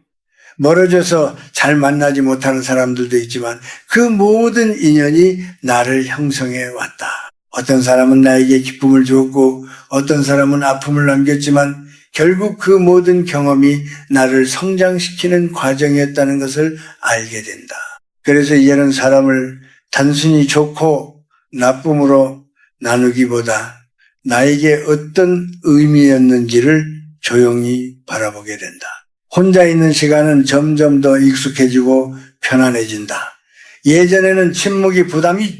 멀어져서 잘 만나지 못하는 사람들도 있지만 그 모든 인연이 나를 형성해 왔다. 어떤 사람은 나에게 기쁨을 주었고 어떤 사람은 아픔을 남겼지만 결국 그 모든 경험이 나를 성장시키는 과정이었다는 것을 알게 된다. 그래서 이제는 사람을 단순히 좋고 나쁨으로 나누기보다 나에게 어떤 의미였는지를 조용히 바라보게 된다. 혼자 있는 시간은 점점 더 익숙해지고 편안해진다. 예전에는 침묵이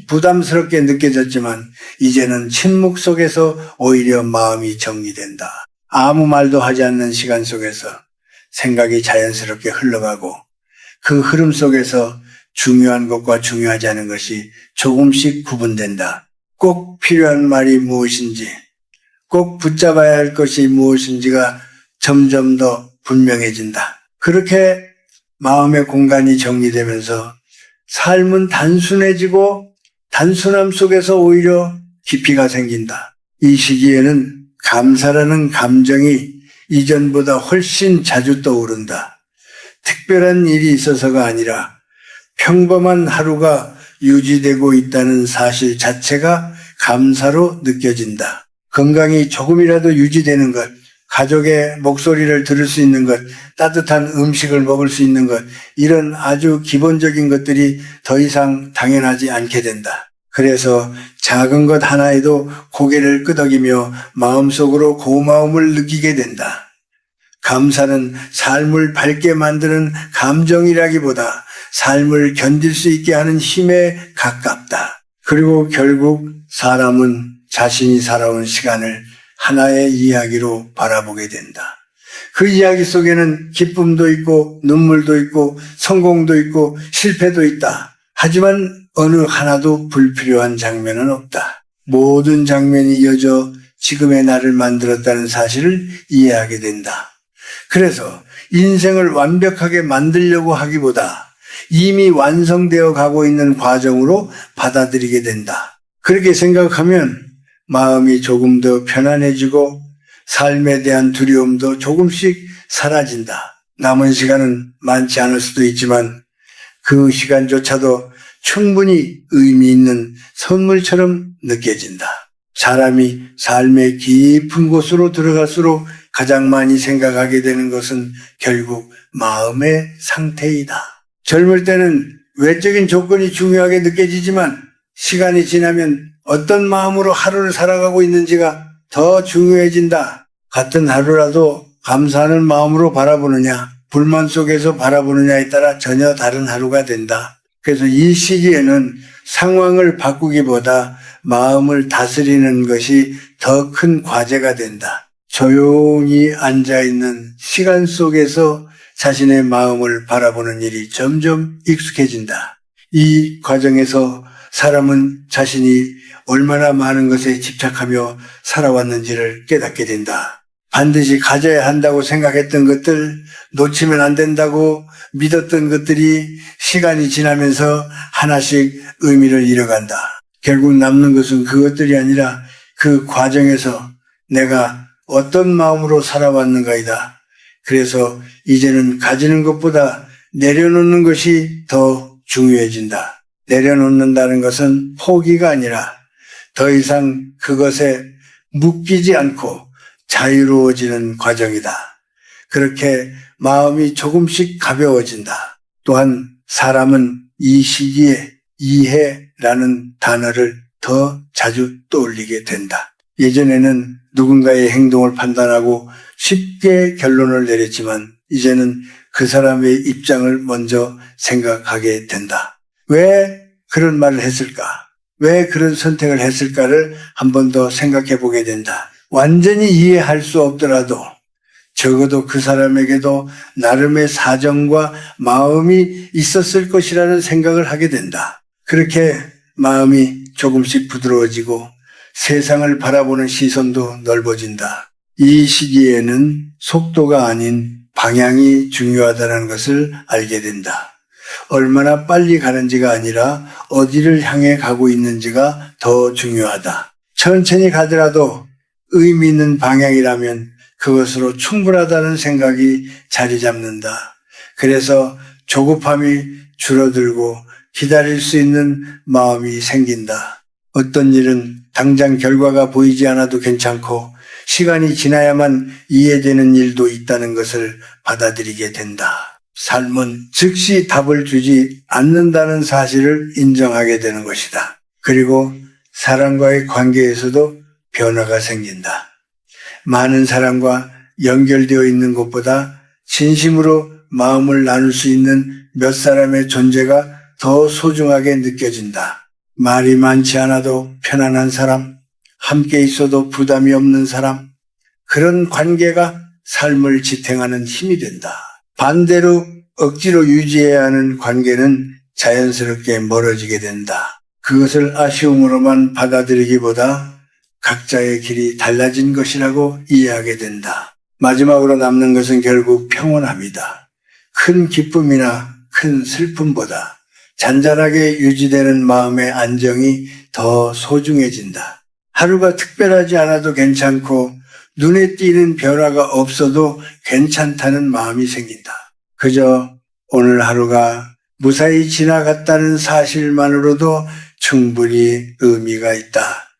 부담스럽게 느껴졌지만 이제는 침묵 속에서 오히려 마음이 정리된다. 아무 말도 하지 않는 시간 속에서 생각이 자연스럽게 흘러가고 그 흐름 속에서 중요한 것과 중요하지 않은 것이 조금씩 구분된다. 꼭 필요한 말이 무엇인지, 꼭 붙잡아야 할 것이 무엇인지가 점점 더 분명해진다. 그렇게 마음의 공간이 정리되면서 삶은 단순해지고 단순함 속에서 오히려 깊이가 생긴다. 이 시기에는 감사라는 감정이 이전보다 훨씬 자주 떠오른다. 특별한 일이 있어서가 아니라 평범한 하루가 유지되고 있다는 사실 자체가 감사로 느껴진다. 건강이 조금이라도 유지되는 것, 가족의 목소리를 들을 수 있는 것, 따뜻한 음식을 먹을 수 있는 것, 이런 아주 기본적인 것들이 더 이상 당연하지 않게 된다. 그래서 작은 것 하나에도 고개를 끄덕이며 마음속으로 고마움을 느끼게 된다. 감사는 삶을 밝게 만드는 감정이라기보다 삶을 견딜 수 있게 하는 힘에 가깝다. 그리고 결국 사람은 자신이 살아온 시간을 하나의 이야기로 바라보게 된다. 그 이야기 속에는 기쁨도 있고 눈물도 있고 성공도 있고 실패도 있다. 하지만 어느 하나도 불필요한 장면은 없다. 모든 장면이 이어져 지금의 나를 만들었다는 사실을 이해하게 된다. 그래서 인생을 완벽하게 만들려고 하기보다 이미 완성되어 가고 있는 과정으로 받아들이게 된다. 그렇게 생각하면 마음이 조금 더 편안해지고 삶에 대한 두려움도 조금씩 사라진다. 남은 시간은 많지 않을 수도 있지만 그 시간조차도 충분히 의미 있는 선물처럼 느껴진다. 사람이 삶의 깊은 곳으로 들어갈수록 가장 많이 생각하게 되는 것은 결국 마음의 상태이다. 젊을 때는 외적인 조건이 중요하게 느껴지지만 시간이 지나면 어떤 마음으로 하루를 살아가고 있는지가 더 중요해진다. 같은 하루라도 감사하는 마음으로 바라보느냐, 불만 속에서 바라보느냐에 따라 전혀 다른 하루가 된다. 그래서 이 시기에는 상황을 바꾸기보다 마음을 다스리는 것이 더 큰 과제가 된다. 조용히 앉아있는 시간 속에서 자신의 마음을 바라보는 일이 점점 익숙해진다. 이 과정에서 사람은 자신이 얼마나 많은 것에 집착하며 살아왔는지를 깨닫게 된다. 반드시 가져야 한다고 생각했던 것들, 놓치면 안 된다고 믿었던 것들이 시간이 지나면서 하나씩 의미를 잃어간다. 결국 남는 것은 그것들이 아니라 그 과정에서 내가 어떤 마음으로 살아왔는가이다. 그래서 이제는 가지는 것보다 내려놓는 것이 더 중요해진다. 내려놓는다는 것은 포기가 아니라 더 이상 그것에 묶이지 않고 자유로워지는 과정이다. 그렇게 마음이 조금씩 가벼워진다. 또한 사람은 이 시기에 이해라는 단어를 더 자주 떠올리게 된다. 예전에는 누군가의 행동을 판단하고 쉽게 결론을 내렸지만 이제는 그 사람의 입장을 먼저 생각하게 된다. 왜 그런 말을 했을까? 왜 그런 선택을 했을까를 한 번 더 생각해 보게 된다. 완전히 이해할 수 없더라도 적어도 그 사람에게도 나름의 사정과 마음이 있었을 것이라는 생각을 하게 된다. 그렇게 마음이 조금씩 부드러워지고 세상을 바라보는 시선도 넓어진다. 이 시기에는 속도가 아닌 방향이 중요하다는 것을 알게 된다. 얼마나 빨리 가는지가 아니라 어디를 향해 가고 있는지가 더 중요하다. 천천히 가더라도 의미 있는 방향이라면 그것으로 충분하다는 생각이 자리 잡는다. 그래서 조급함이 줄어들고 기다릴 수 있는 마음이 생긴다. 어떤 일은 당장 결과가 보이지 않아도 괜찮고 시간이 지나야만 이해되는 일도 있다는 것을 받아들이게 된다. 삶은 즉시 답을 주지 않는다는 사실을 인정하게 되는 것이다. 그리고 사람과의 관계에서도 변화가 생긴다. 많은 사람과 연결되어 있는 것보다 진심으로 마음을 나눌 수 있는 몇 사람의 존재가 더 소중하게 느껴진다. 말이 많지 않아도 편안한 사람, 함께 있어도 부담이 없는 사람, 그런 관계가 삶을 지탱하는 힘이 된다. 반대로 억지로 유지해야 하는 관계는 자연스럽게 멀어지게 된다. 그것을 아쉬움으로만 받아들이기보다 각자의 길이 달라진 것이라고 이해하게 된다. 마지막으로 남는 것은 결국 평온합니다. 큰 기쁨이나 큰 슬픔보다 잔잔하게 유지되는 마음의 안정이 더 소중해진다. 하루가 특별하지 않아도 괜찮고 눈에 띄는 변화가 없어도 괜찮다는 마음이 생긴다. 그저 오늘 하루가 무사히 지나갔다는 사실만으로도 충분히 의미가 있다.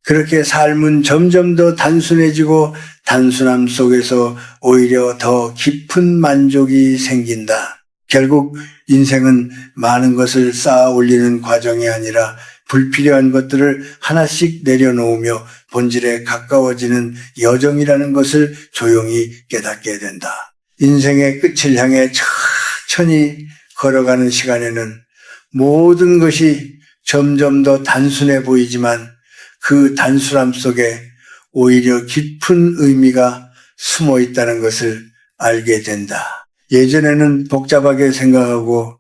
그렇게 삶은 점점 더 단순해지고 단순함 속에서 오히려 더 깊은 만족이 생긴다. 결국 인생은 많은 것을 쌓아 올리는 과정이 아니라 불필요한 것들을 하나씩 내려놓으며 본질에 가까워지는 여정이라는 것을 조용히 깨닫게 된다. 인생의 끝을 향해 천천히 걸어가는 시간에는 모든 것이 점점 더 단순해 보이지만 그 단순함 속에 오히려 깊은 의미가 숨어 있다는 것을 알게 된다. 예전에는 복잡하게 생각하고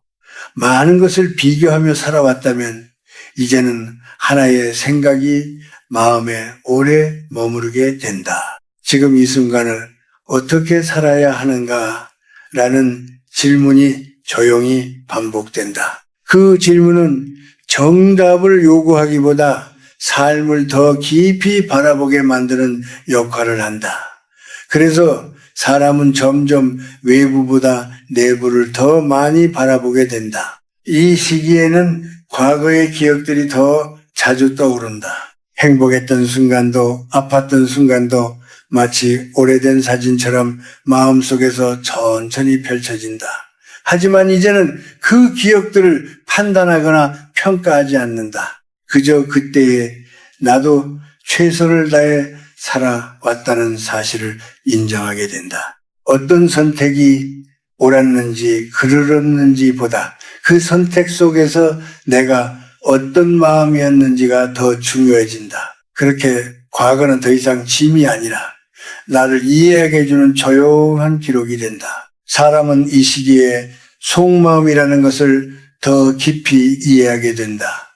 많은 것을 비교하며 살아왔다면 이제는 하나의 생각이 마음에 오래 머무르게 된다. 지금 이 순간을 어떻게 살아야 하는가라는 질문이 조용히 반복된다. 그 질문은 정답을 요구하기보다 삶을 더 깊이 바라보게 만드는 역할을 한다. 그래서 사람은 점점 외부보다 내부를 더 많이 바라보게 된다. 이 시기에는 과거의 기억들이 더 자주 떠오른다. 행복했던 순간도 아팠던 순간도 마치 오래된 사진처럼 마음속에서 천천히 펼쳐진다. 하지만 이제는 그 기억들을 판단하거나 평가하지 않는다. 그저 그때에 나도 최선을 다해 살아왔다는 사실을 인정하게 된다. 어떤 선택이 옳았는지 그르렀는지 보다 그 선택 속에서 내가 어떤 마음이었는지가 더 중요해진다. 그렇게 과거는 더 이상 짐이 아니라 나를 이해하게 해주는 조용한 기록이 된다. 사람은 이 시기에 속마음이라는 것을 더 깊이 이해하게 된다.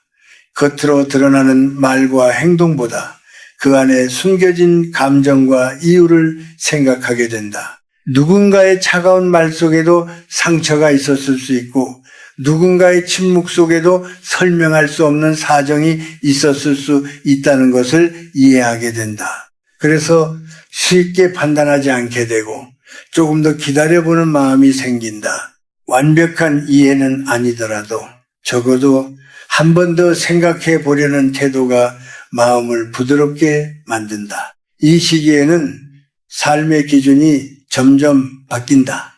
겉으로 드러나는 말과 행동보다 그 안에 숨겨진 감정과 이유를 생각하게 된다. 누군가의 차가운 말 속에도 상처가 있었을 수 있고 누군가의 침묵 속에도 설명할 수 없는 사정이 있었을 수 있다는 것을 이해하게 된다. 그래서 쉽게 판단하지 않게 되고 조금 더 기다려보는 마음이 생긴다. 완벽한 이해는 아니더라도 적어도 한 번 더 생각해 보려는 태도가 마음을 부드럽게 만든다. 이 시기에는 삶의 기준이 점점 바뀐다.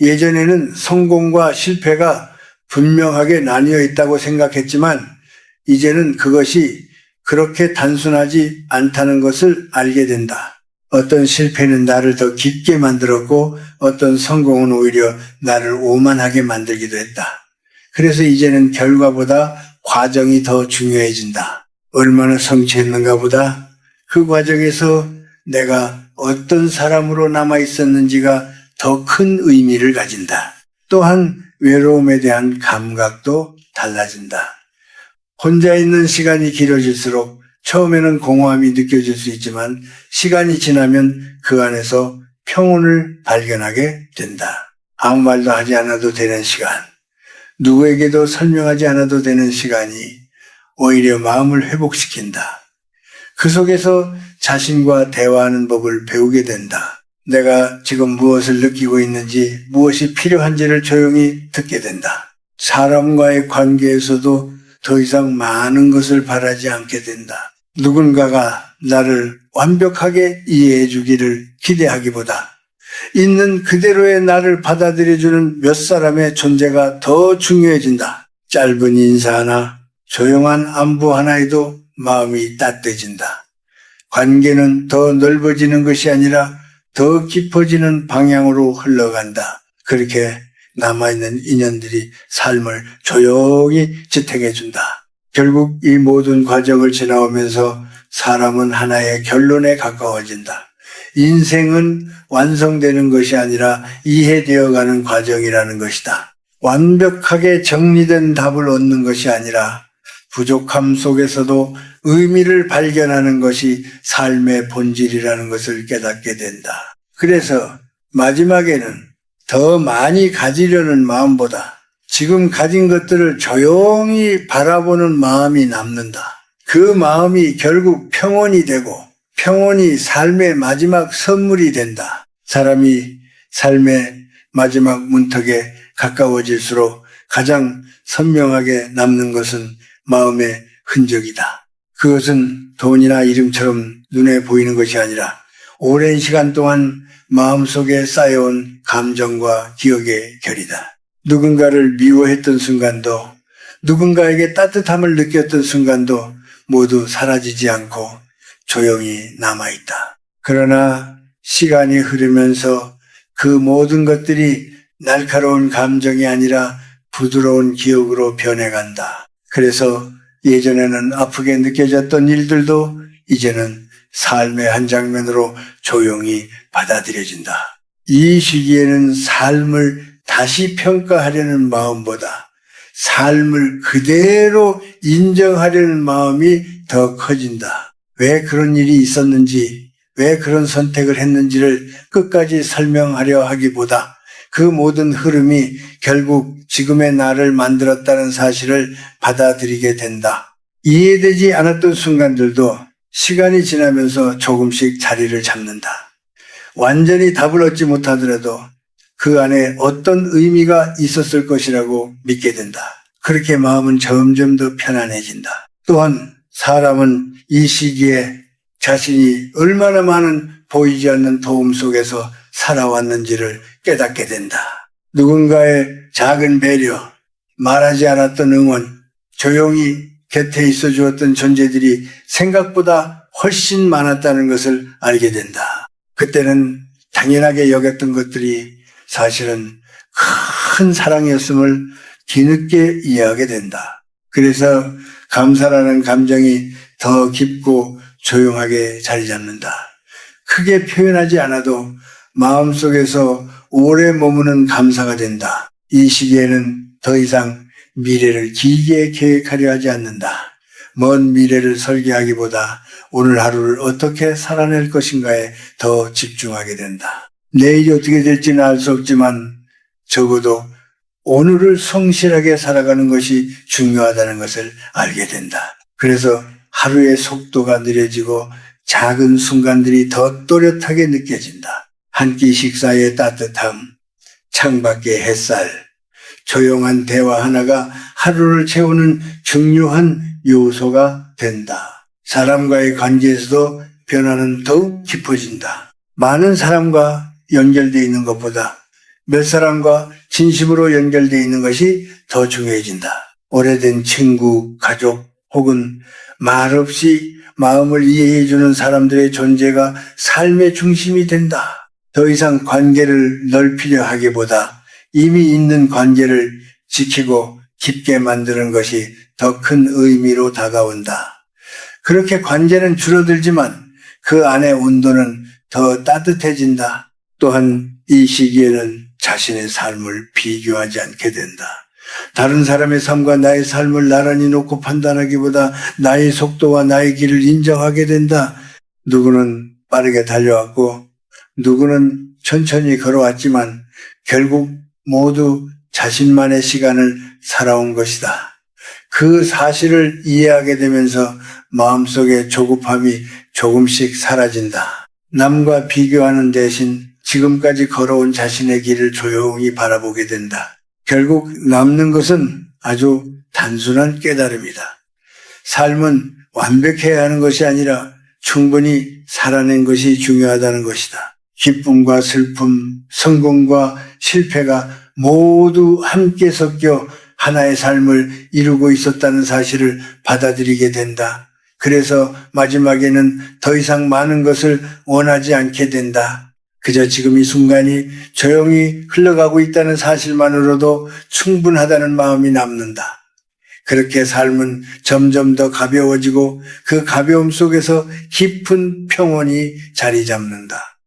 예전에는 성공과 실패가 분명하게 나뉘어 있다고 생각했지만 이제는 그것이 그렇게 단순하지 않다는 것을 알게 된다. 어떤 실패는 나를 더 깊게 만들었고 어떤 성공은 오히려 나를 오만하게 만들기도 했다. 그래서 이제는 결과보다 과정이 더 중요해진다. 얼마나 성취했는가 보다 그 과정에서 내가 어떤 사람으로 남아있었는지가 더 큰 의미를 가진다. 또한 외로움에 대한 감각도 달라진다. 혼자 있는 시간이 길어질수록 처음에는 공허함이 느껴질 수 있지만 시간이 지나면 그 안에서 평온을 발견하게 된다. 아무 말도 하지 않아도 되는 시간, 누구에게도 설명하지 않아도 되는 시간이 오히려 마음을 회복시킨다. 그 속에서 자신과 대화하는 법을 배우게 된다. 내가 지금 무엇을 느끼고 있는지, 무엇이 필요한지를 조용히 듣게 된다. 사람과의 관계에서도 더 이상 많은 것을 바라지 않게 된다. 누군가가 나를 완벽하게 이해해 주기를 기대하기보다 있는 그대로의 나를 받아들여주는 몇 사람의 존재가 더 중요해진다. 짧은 인사 하나, 조용한 안부 하나에도 마음이 따뜻해진다. 관계는 더 넓어지는 것이 아니라 더 깊어지는 방향으로 흘러간다. 그렇게 남아있는 인연들이 삶을 조용히 지탱해준다. 결국 이 모든 과정을 지나오면서 사람은 하나의 결론에 가까워진다. 인생은 완성되는 것이 아니라 이해되어가는 과정이라는 것이다. 완벽하게 정리된 답을 얻는 것이 아니라 부족함 속에서도 의미를 발견하는 것이 삶의 본질이라는 것을 깨닫게 된다. 그래서 마지막에는 더 많이 가지려는 마음보다 지금 가진 것들을 조용히 바라보는 마음이 남는다. 그 마음이 결국 평온이 되고 평온이 삶의 마지막 선물이 된다. 사람이 삶의 마지막 문턱에 가까워질수록 가장 선명하게 남는 것은 마음의 흔적이다. 그것은 돈이나 이름처럼 눈에 보이는 것이 아니라 오랜 시간 동안 마음속에 쌓여온 감정과 기억의 결이다. 누군가를 미워했던 순간도 누군가에게 따뜻함을 느꼈던 순간도 모두 사라지지 않고 조용히 남아있다. 그러나 시간이 흐르면서 그 모든 것들이 날카로운 감정이 아니라 부드러운 기억으로 변해간다. 그래서 예전에는 아프게 느껴졌던 일들도 이제는 삶의 한 장면으로 조용히 받아들여진다. 이 시기에는 삶을 다시 평가하려는 마음보다 삶을 그대로 인정하려는 마음이 더 커진다. 왜 그런 일이 있었는지, 왜 그런 선택을 했는지를 끝까지 설명하려 하기보다 그 모든 흐름이 결국 지금의 나를 만들었다는 사실을 받아들이게 된다. 이해되지 않았던 순간들도 시간이 지나면서 조금씩 자리를 잡는다. 완전히 답을 얻지 못하더라도 그 안에 어떤 의미가 있었을 것이라고 믿게 된다. 그렇게 마음은 점점 더 편안해진다. 또한 사람은 이 시기에 자신이 얼마나 많은 보이지 않는 도움 속에서 살아왔는지를 깨닫게 된다. 누군가의 작은 배려, 말하지 않았던 응원, 조용히 곁에 있어 주었던 존재들이 생각보다 훨씬 많았다는 것을 알게 된다. 그때는 당연하게 여겼던 것들이 사실은 큰 사랑이었음을 뒤늦게 이해하게 된다. 그래서 감사라는 감정이 더 깊고 조용하게 자리 잡는다. 크게 표현하지 않아도 마음속에서 오래 머무는 감사가 된다. 이 시기에는 더 이상 미래를 길게 계획하려 하지 않는다. 먼 미래를 설계하기보다 오늘 하루를 어떻게 살아낼 것인가에 더 집중하게 된다. 내일이 어떻게 될지는 알 수 없지만 적어도 오늘을 성실하게 살아가는 것이 중요하다는 것을 알게 된다. 그래서 하루의 속도가 느려지고 작은 순간들이 더 또렷하게 느껴진다. 한 끼 식사의 따뜻함, 창밖의 햇살, 조용한 대화 하나가 하루를 채우는 중요한 요소가 된다. 사람과의 관계에서도 변화는 더욱 깊어진다. 많은 사람과 연결되어 있는 것보다 몇 사람과 진심으로 연결되어 있는 것이 더 중요해진다. 오래된 친구, 가족 혹은 말없이 마음을 이해해주는 사람들의 존재가 삶의 중심이 된다. 더 이상 관계를 넓히려 하기보다 이미 있는 관계를 지키고 깊게 만드는 것이 더 큰 의미로 다가온다. 그렇게 관계는 줄어들지만 그 안의 온도는 더 따뜻해진다. 또한 이 시기에는 자신의 삶을 비교하지 않게 된다. 다른 사람의 삶과 나의 삶을 나란히 놓고 판단하기보다 나의 속도와 나의 길을 인정하게 된다. 누구는 빠르게 달려왔고 누구는 천천히 걸어왔지만 결국 모두 자신만의 시간을 살아온 것이다. 그 사실을 이해하게 되면서 마음속의 조급함이 조금씩 사라진다. 남과 비교하는 대신 지금까지 걸어온 자신의 길을 조용히 바라보게 된다. 결국 남는 것은 아주 단순한 깨달음이다. 삶은 완벽해야 하는 것이 아니라 충분히 살아낸 것이 중요하다는 것이다. 기쁨과 슬픔, 성공과 실패가 모두 함께 섞여 하나의 삶을 이루고 있었다는 사실을 받아들이게 된다. 그래서 마지막에는 더 이상 많은 것을 원하지 않게 된다. 그저 지금 이 순간이 조용히 흘러가고 있다는 사실만으로도 충분하다는 마음이 남는다. 그렇게 삶은 점점 더 가벼워지고 그 가벼움 속에서 깊은 평온이 자리 잡는다.